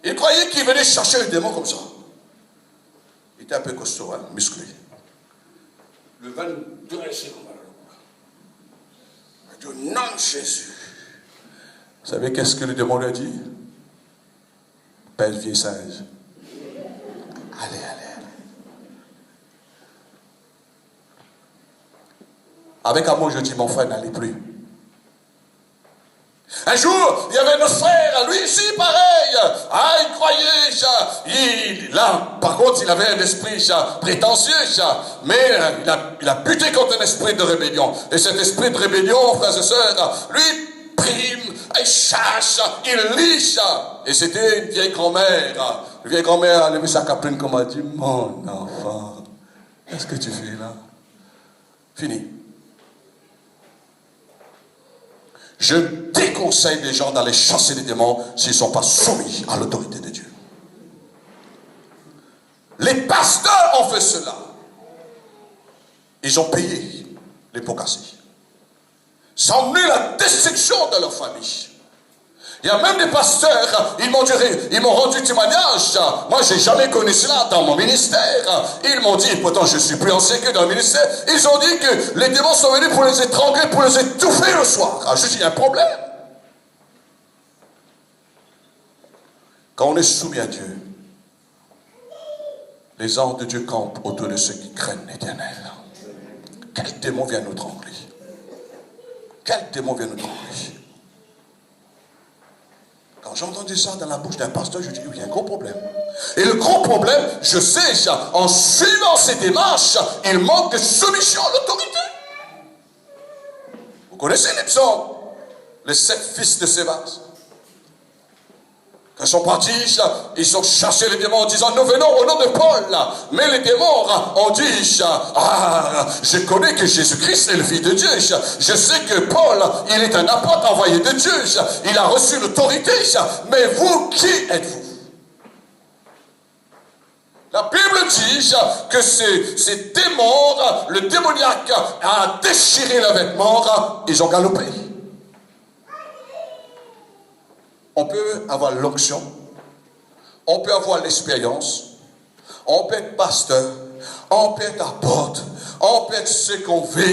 Il croyait qu'il venait chercher le démon comme ça. Il était un peu costaud, musclé. Le vin dressé comme ça. Du nom de Jésus. Vous savez qu'est-ce que le démon lui a dit? Belle vieille sage. Allez. Avec amour, je dis, mon frère, n'allez plus. Un jour, il y avait notre frère, lui ici, pareil. Il croyait, là, par contre, il avait un esprit prétentieux, mais il a buté contre un esprit de rébellion. Et cet esprit de rébellion, frères et sœurs, lui, prime, il chasse, il liche. Et c'était une vieille grand-mère. Une vieille grand-mère a levé sa caprine comme elle dit, mon enfant, qu'est-ce que tu fais là? Fini. Je déconseille les gens d'aller chasser les démons s'ils ne sont pas soumis à l'autorité de Dieu. Les pasteurs ont fait cela. Ils ont payé les pots cassés. Ça a emmené la destruction de leur famille. Il y a même des pasteurs, ils m'ont rendu témoignage. Moi, je n'ai jamais connu cela dans mon ministère. Ils m'ont dit, pourtant je suis plus ancien que dans le ministère, ils ont dit que les démons sont venus pour les étrangler, pour les étouffer le soir. Je dis, il y a un problème. Quand on est soumis à Dieu, les anges de Dieu campent autour de ceux qui craignent l'Éternel. Quel démon vient nous trembler? Quel démon vient nous trembler? Quand j'ai entendu ça dans la bouche d'un pasteur, je dis, il y a un gros problème. Et le gros problème, je sais, en suivant ces démarches, il manque de soumission à l'autorité. Vous connaissez les psaumes, les 7 fils de Sébas. Quand ils sont partis, ils ont chassé les démons en disant, nous venons au nom de Paul. Mais les démons ont dit, je connais que Jésus-Christ est le Fils de Dieu. Je sais que Paul, il est un apôtre envoyé de Dieu. Il a reçu l'autorité. Mais vous, qui êtes-vous? La Bible dit que ces démons, le démoniaque a déchiré leurs vêtements, ils ont galopé. On peut avoir l'onction, on peut avoir l'expérience, on peut être pasteur, on peut être apôtre, on peut être ce qu'on veut,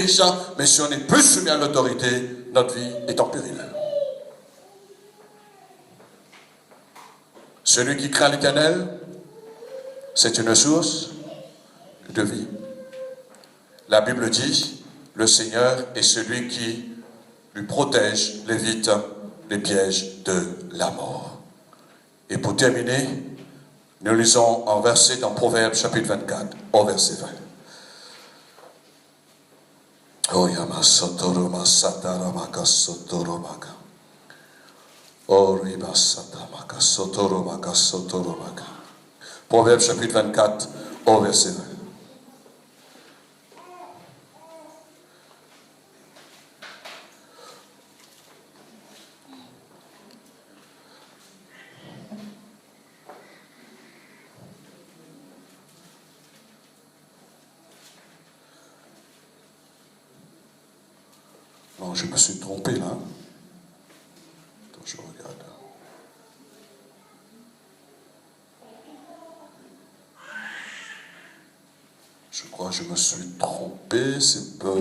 mais si on n'est plus soumis à l'autorité, notre vie est en péril. Celui qui craint l'Éternel, c'est une source de vie. La Bible dit, le Seigneur est celui qui lui protège, l'évite les pièges de la mort. Et pour terminer, nous lisons un verset dans Proverbes chapitre 24, au verset 20. Oh yamasotoro satara makasotoro maka. Oh ribasata makasotoro makasotoro maka. Proverbes chapitre 24, au verset 20. Non, je me suis trompé là. Attends, je regarde. Je crois que je me suis trompé, c'est peu...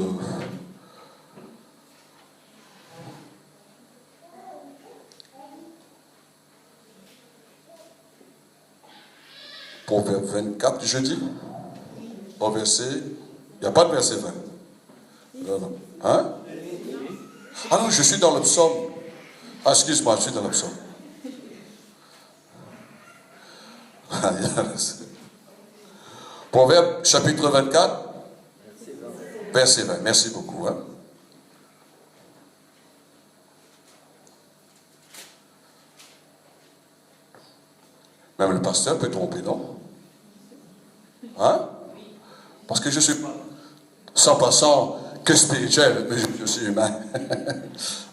Proverbe 24, je dis. Au verset... Il n'y a pas de verset 20. Non, non. Hein? Ah non, je suis dans le psaume. Ah, excuse-moi, je suis dans le psaume. Proverbe chapitre 24, verset 20. Merci beaucoup. Hein? Même le pasteur peut tromper, non? Hein? Parce que je suis 100% que spirituel, mais je suis humain.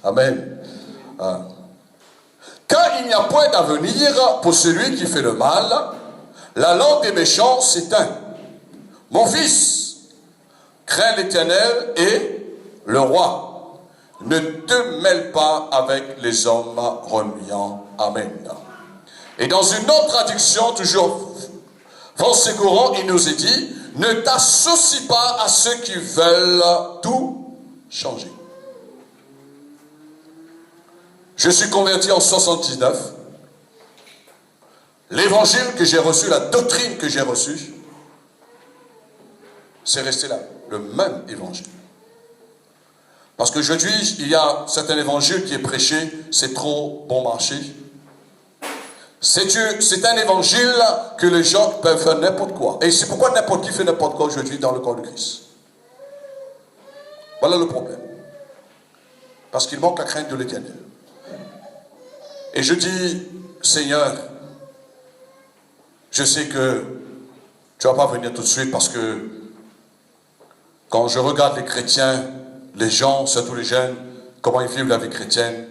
Amen. Car il n'y a point d'avenir pour celui qui fait le mal, la langue des méchants s'éteint. Mon fils, crains l'Éternel et le roi. Ne te mêle pas avec les hommes remuants. Amen. Et dans une autre traduction, toujours français courant, il nous est dit, ne t'associe pas à ceux qui veulent tout changer. Je suis converti en 79. L'évangile que j'ai reçu, la doctrine que j'ai reçue, c'est resté là, le même évangile. Parce qu'aujourd'hui, il y a certains évangiles qui est prêché, c'est trop bon marché. C'est un évangile que les gens peuvent faire n'importe quoi. Et c'est pourquoi n'importe qui fait n'importe quoi aujourd'hui dans le corps de Christ. Voilà le problème. Parce qu'il manque la crainte de l'Éternel. Et je dis, Seigneur, je sais que tu ne vas pas venir tout de suite parce que quand je regarde les chrétiens, les gens, surtout les jeunes, comment ils vivent la vie chrétienne,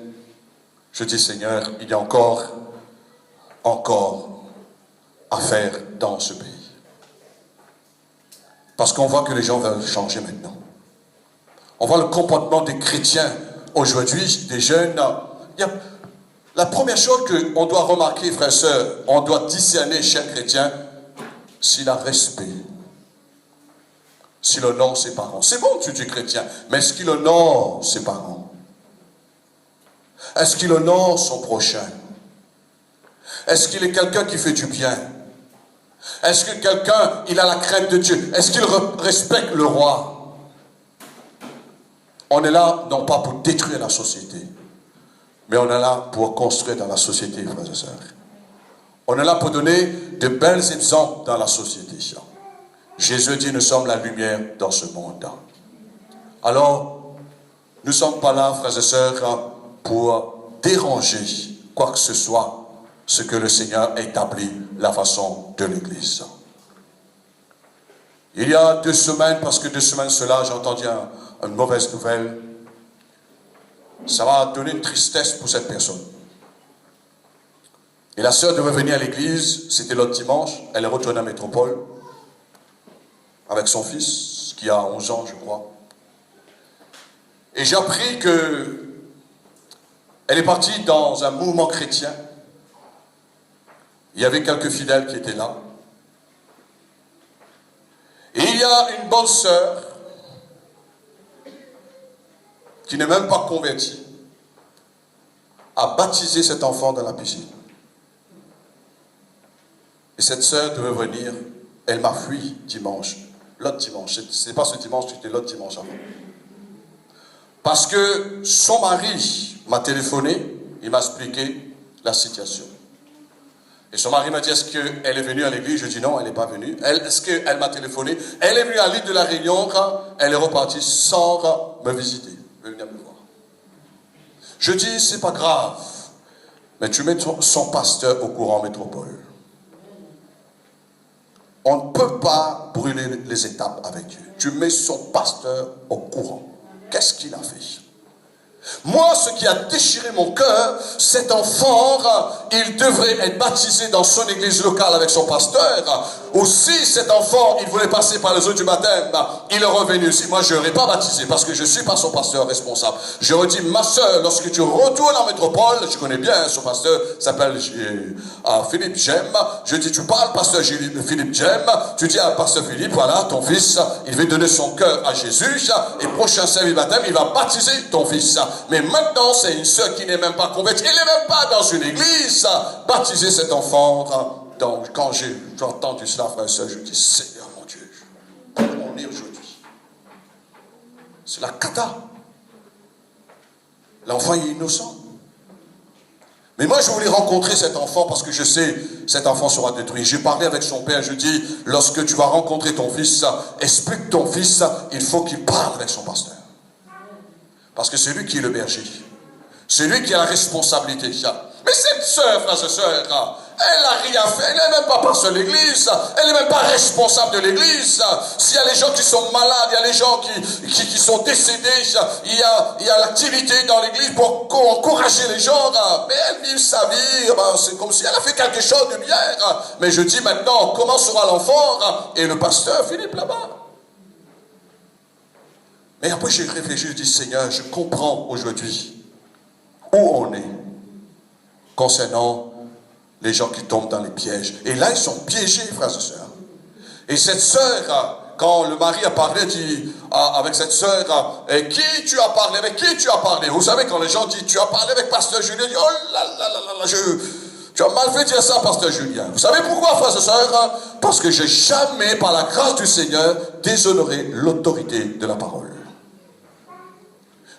je dis, Seigneur, il y a encore à faire dans ce pays. Parce qu'on voit que les gens veulent changer maintenant. On voit le comportement des chrétiens aujourd'hui, des jeunes. La première chose qu'on doit remarquer, frères et sœurs, on doit discerner chez un chrétien, s'il a respect, s'il honore ses parents. C'est bon, tu dis chrétien, mais est-ce qu'il honore ses parents? Est-ce qu'il honore son prochain? Est-ce qu'il est quelqu'un qui fait du bien? Est-ce que quelqu'un, il a la crainte de Dieu? Est-ce qu'il respecte le roi? On est là, non pas pour détruire la société, mais on est là pour construire dans la société, frères et sœurs. On est là pour donner de belles exemples dans la société. Jésus dit, nous sommes la lumière dans ce monde. Alors, nous ne sommes pas là, frères et sœurs, pour déranger quoi que ce soit, ce que le Seigneur a établi, la façon de l'Église. Il y a 2 semaines, parce que 2 semaines cela, j'ai entendu une mauvaise nouvelle. Ça va donner une tristesse pour cette personne. Et la sœur devait venir à l'église, c'était l'autre dimanche, elle est retournée à Métropole, avec son fils, qui a 11 ans, je crois. Et j'ai appris que elle est partie dans un mouvement chrétien. Il y avait quelques fidèles qui étaient là. Et il y a une bonne sœur qui n'est même pas convertie, a baptisé cet enfant dans la piscine. Et cette sœur devait venir, elle m'a fui dimanche, l'autre dimanche, ce n'est pas ce dimanche, c'était l'autre dimanche avant. Parce que son mari m'a téléphoné, il m'a expliqué la situation. Et son mari m'a dit, est-ce qu'elle est venue à l'église? Je dis non, elle n'est pas venue. Est-ce qu'elle m'a téléphoné? Elle est venue à l'île de la Réunion, elle est repartie sans me visiter, venir me voir. Je dis, c'est pas grave, mais tu mets son pasteur au courant métropole. On ne peut pas brûler les étapes avec Dieu. Tu mets son pasteur au courant. Qu'est-ce qu'il a fait? Moi, ce qui a déchiré mon cœur, cet enfant, il devrait être baptisé dans son église locale avec son pasteur, ou si cet enfant, il voulait passer par les eaux du baptême, il est revenu ici. Moi, je n'aurais pas baptisé parce que je ne suis pas son pasteur responsable. J'aurais dit, ma soeur, lorsque tu retournes en métropole, je connais bien son pasteur, s'appelle Philippe Jem. Je dis, tu parles, pasteur Philippe Jem. Tu dis à pasteur Philippe, voilà, ton fils, il veut donner son cœur à Jésus. Et prochain service de baptême, il va baptiser ton fils. Mais maintenant, c'est une soeur qui n'est même pas convertie. Elle n'est même pas dans une église. Baptiser cet enfant. Donc, quand j'ai entendu cela, frère et soeur, je dis, Seigneur mon Dieu, comment on est aujourd'hui? C'est la cata. L'enfant est innocent. Mais moi, je voulais rencontrer cet enfant parce que je sais cet enfant sera détruit. J'ai parlé avec son père, je dis, lorsque tu vas rencontrer ton fils, explique ton fils, il faut qu'il parle avec son pasteur. Parce que c'est lui qui est le berger. C'est lui qui a la responsabilité. Mais cette sœur, frères et sœurs, elle n'a rien fait, elle n'est même pas pasteur de l'église, elle n'est même pas responsable de l'église. S'il y a les gens qui sont malades, il y a les gens qui sont décédés, il y a l'activité dans l'église pour encourager les gens, mais elle vit sa vie, c'est comme si elle a fait quelque chose de bien. Mais je dis maintenant, comment sera l'enfant? Et le pasteur Philippe là-bas. Mais après j'ai réfléchi, je dis, Seigneur, je comprends aujourd'hui où on est concernant les gens qui tombent dans les pièges. Et là, ils sont piégés, frères et sœurs. Et cette sœur, quand le mari a parlé, dit avec cette sœur, qui tu as parlé? Avec qui tu as parlé? Vous savez, quand les gens disent, tu as parlé avec pasteur Julien, dit, oh là là là là, tu as mal fait dire ça, pasteur Julien. Vous savez pourquoi, frères et sœurs? Parce que j'ai jamais, par la grâce du Seigneur, déshonoré l'autorité de la parole.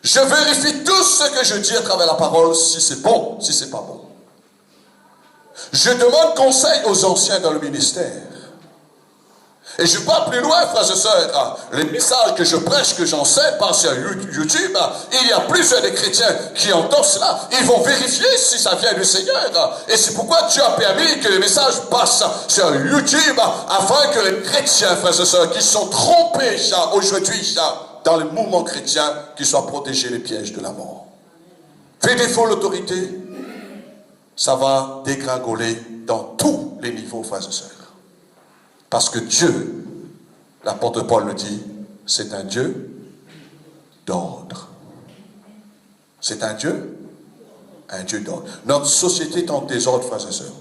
Je vérifie tout ce que je dis à travers la parole, si c'est bon, si c'est pas bon. Je demande conseil aux anciens dans le ministère. Et je vais plus loin, frères et sœurs. Les messages que je prêche, que j'enseigne par sur YouTube, il y a plusieurs des chrétiens qui entendent cela. Ils vont vérifier si ça vient du Seigneur. Et c'est pourquoi Dieu a permis que les messages passent sur YouTube, afin que les chrétiens, frères et sœurs, qui sont trompés aujourd'hui dans le mouvement chrétien, qu'ils soient protégés des pièges de la mort. Fait défaut l'autorité, ça va dégringoler dans tous les niveaux, frères et sœurs. Parce que Dieu, l'apôtre Paul le dit, c'est un Dieu d'ordre. C'est un Dieu d'ordre. Notre société est en désordre, frères et sœurs.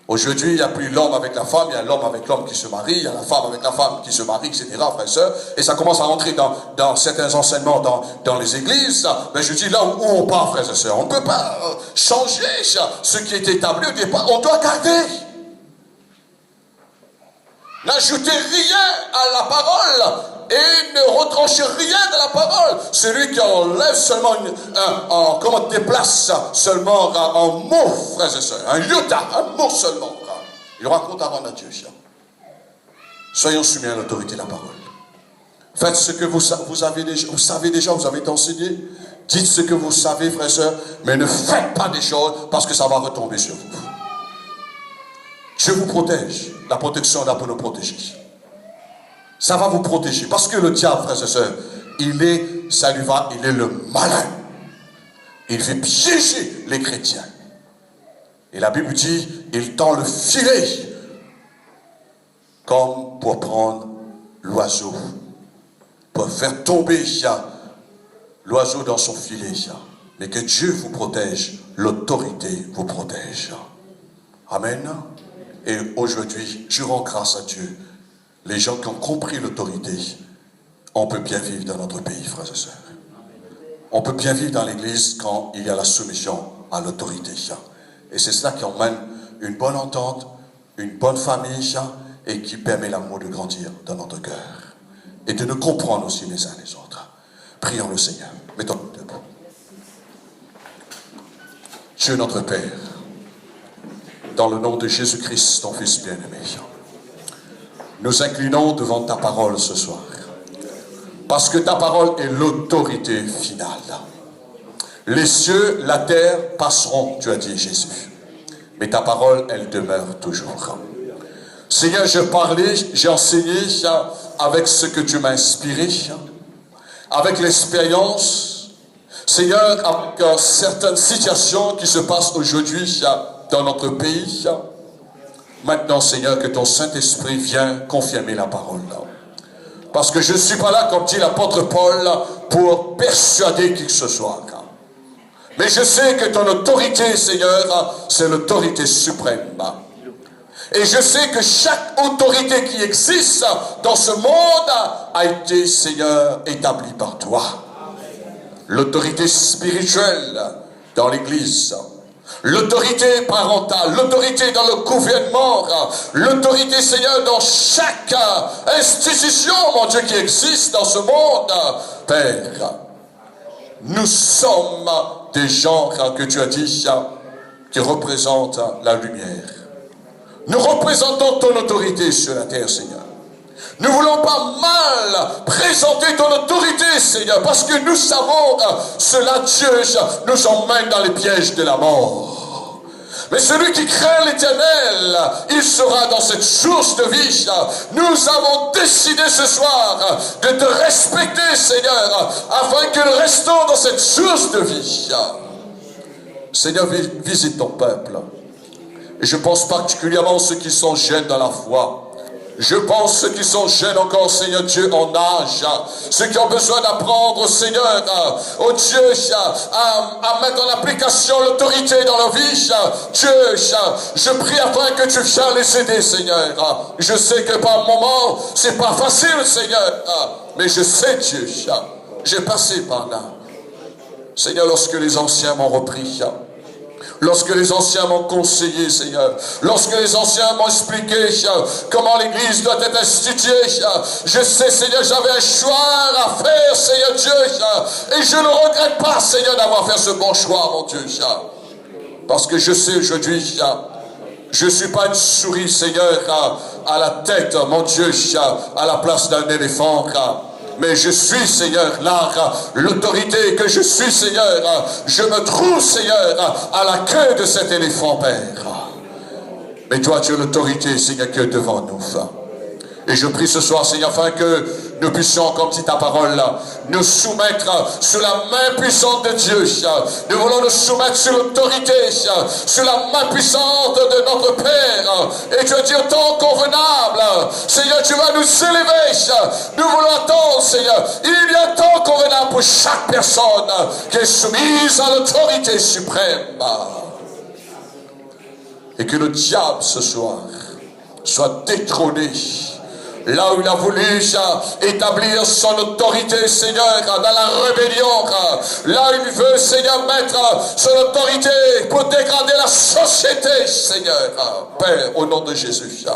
Aujourd'hui, il n'y a plus l'homme avec la femme, il y a l'homme avec l'homme qui se marie, il y a la femme avec la femme qui se marie, etc., frères et sœurs. Et ça commence à rentrer dans certains enseignements dans les églises. Mais je dis là où on part, frères et sœurs. On ne peut pas changer ce qui est établi au départ. On doit garder. N'ajoutez rien à la parole et ne retranchez rien de la parole. Celui qui enlève seulement, comment déplace seulement un mot, frères et sœurs, un iota, un mot seulement, il aura compte à rendre à Dieu. Soyons soumis à l'autorité de la parole. Faites ce que vous savez déjà, vous avez été enseigné. Dites ce que vous savez, frères et sœurs, mais ne faites pas des choses parce que ça va retomber sur vous. Dieu vous protège. La protection est là pour nous protéger. Ça va vous protéger. Parce que le diable, frères et sœurs, il est le malin. Il fait piéger les chrétiens. Et la Bible dit, il tend le filet comme pour prendre l'oiseau. Pour faire tomber l'oiseau dans son filet. Mais que Dieu vous protège. L'autorité vous protège. Amen. Et aujourd'hui, je rends grâce à Dieu. Les gens qui ont compris l'autorité, on peut bien vivre dans notre pays, frères et sœurs. On peut bien vivre dans l'église quand il y a la soumission à l'autorité. Et c'est cela qui emmène une bonne entente, une bonne famille, et qui permet l'amour de grandir dans notre cœur. Et de nous comprendre aussi les uns les autres. Prions le Seigneur. Mettons-nous debout. Dieu notre Père, dans le nom de Jésus-Christ, ton Fils bien-aimé, nous inclinons devant ta parole ce soir. Parce que ta parole est l'autorité finale. Les cieux, la terre passeront, tu as dit Jésus. Mais ta parole, elle demeure toujours. Seigneur, j'ai parlé, j'ai enseigné avec ce que tu m'as inspiré, avec l'expérience. Seigneur, avec certaines situations qui se passent aujourd'hui dans notre pays. Maintenant, Seigneur, que ton Saint-Esprit vienne confirmer la parole. Parce que je ne suis pas là, comme dit l'apôtre Paul, pour persuader qui que ce soit. Mais je sais que ton autorité, Seigneur, c'est l'autorité suprême. Et je sais que chaque autorité qui existe dans ce monde a été, Seigneur, établie par toi. L'autorité spirituelle dans l'Église, l'autorité parentale, l'autorité dans le gouvernement, l'autorité, Seigneur, dans chaque institution, mon Dieu, qui existe dans ce monde. Père, nous sommes des gens que tu as dit qui représentent la lumière. Nous représentons ton autorité sur la terre, Seigneur. Nous ne voulons pas mal présenter ton autorité, Seigneur, parce que nous savons cela, Dieu, nous emmène dans les pièges de la mort. Mais celui qui craint l'Éternel, il sera dans cette source de vie. Nous avons décidé ce soir de te respecter, Seigneur, afin que nous restons dans cette source de vie. Seigneur, visite ton peuple. Et je pense particulièrement ceux qui sont jeunes dans la foi. Je pense ceux qui sont jeunes encore, Seigneur Dieu, en âge. Ceux qui ont besoin d'apprendre, Seigneur, oh Dieu, à mettre en application l'autorité dans leur vie. Dieu, je prie afin que tu viennes les aider, Seigneur. Je sais que par moments, c'est pas facile, Seigneur. Mais je sais, Dieu, j'ai passé par là. Seigneur, lorsque les anciens m'ont repris, lorsque les anciens m'ont conseillé, Seigneur, lorsque les anciens m'ont expliqué comment l'Église doit être instituée, je sais, Seigneur, j'avais un choix à faire, Seigneur Dieu, et je ne regrette pas, Seigneur, d'avoir fait ce bon choix, mon Dieu, parce que je sais aujourd'hui, je ne suis pas une souris, Seigneur, à la tête, mon Dieu, à la place d'un éléphant, mais je suis, Seigneur, là, l'autorité que je suis, Seigneur, je me trouve, Seigneur, à la queue de cet éléphant, Père. Mais toi, tu as l'autorité, Seigneur, que devant nous. Et je prie ce soir, Seigneur, afin que nous puissions, comme dit ta parole, nous soumettre sous la main puissante de Dieu. Nous voulons nous soumettre sous l'autorité, sous la main puissante de notre Père. Et tu vas dire, temps convenable, Seigneur, tu vas nous élever. Nous voulons attendre, Seigneur. Il y a un temps convenable pour chaque personne qui est soumise à l'autorité suprême. Et que le diable, ce soir, soit détrôné. Là où il a voulu établir son autorité, Seigneur, dans la rébellion. Là où il veut, Seigneur, mettre son autorité pour dégrader la société, Seigneur. Père, au nom de Jésus,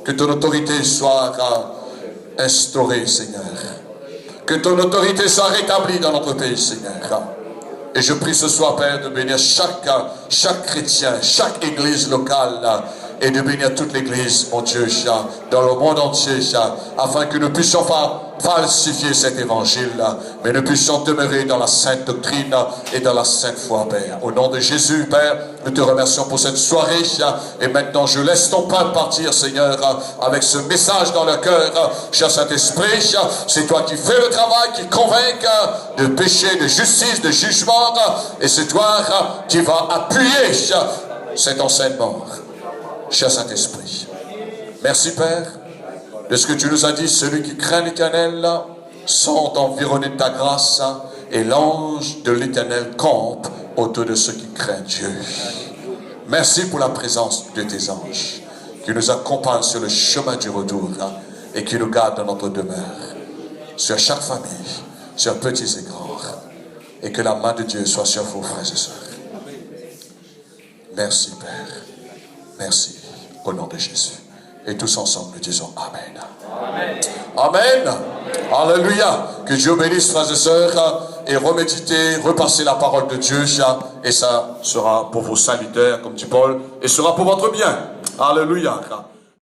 que ton autorité soit instaurée, Seigneur. Que ton autorité soit rétablie dans notre pays, Seigneur. Et je prie ce soir, Père, de bénir chaque chrétien, chaque église locale, et de bénir toute l'église, mon Dieu, dans le monde entier, afin que nous puissions pas falsifier cet évangile, mais nous puissions demeurer dans la sainte doctrine et dans la sainte foi, Père. Au nom de Jésus, Père, nous te remercions pour cette soirée, et maintenant je laisse ton peuple partir, Seigneur, avec ce message dans le cœur. Cher Saint-Esprit, c'est toi qui fais le travail, qui convainc de péché, de justice, de jugement, et c'est toi qui vas appuyer cet enseignement. Cher Saint-Esprit, merci Père, de ce que tu nous as dit, celui qui craint l'Éternel sont environnés de ta grâce, et l'ange de l'Éternel campe autour de ceux qui craignent Dieu. Merci pour la présence de tes anges, qui nous accompagnent sur le chemin du retour, et qui nous gardent dans notre demeure, sur chaque famille, sur petits et grands, et que la main de Dieu soit sur vos frères et sœurs. Merci Père. Merci, au nom de Jésus. Et tous ensemble, nous disons Amen. Amen. Amen. Alléluia. Que Dieu bénisse, frères et sœurs, et reméditez, repassez la parole de Dieu, et ça sera pour vos salutaires, comme dit Paul, et sera pour votre bien. Alléluia.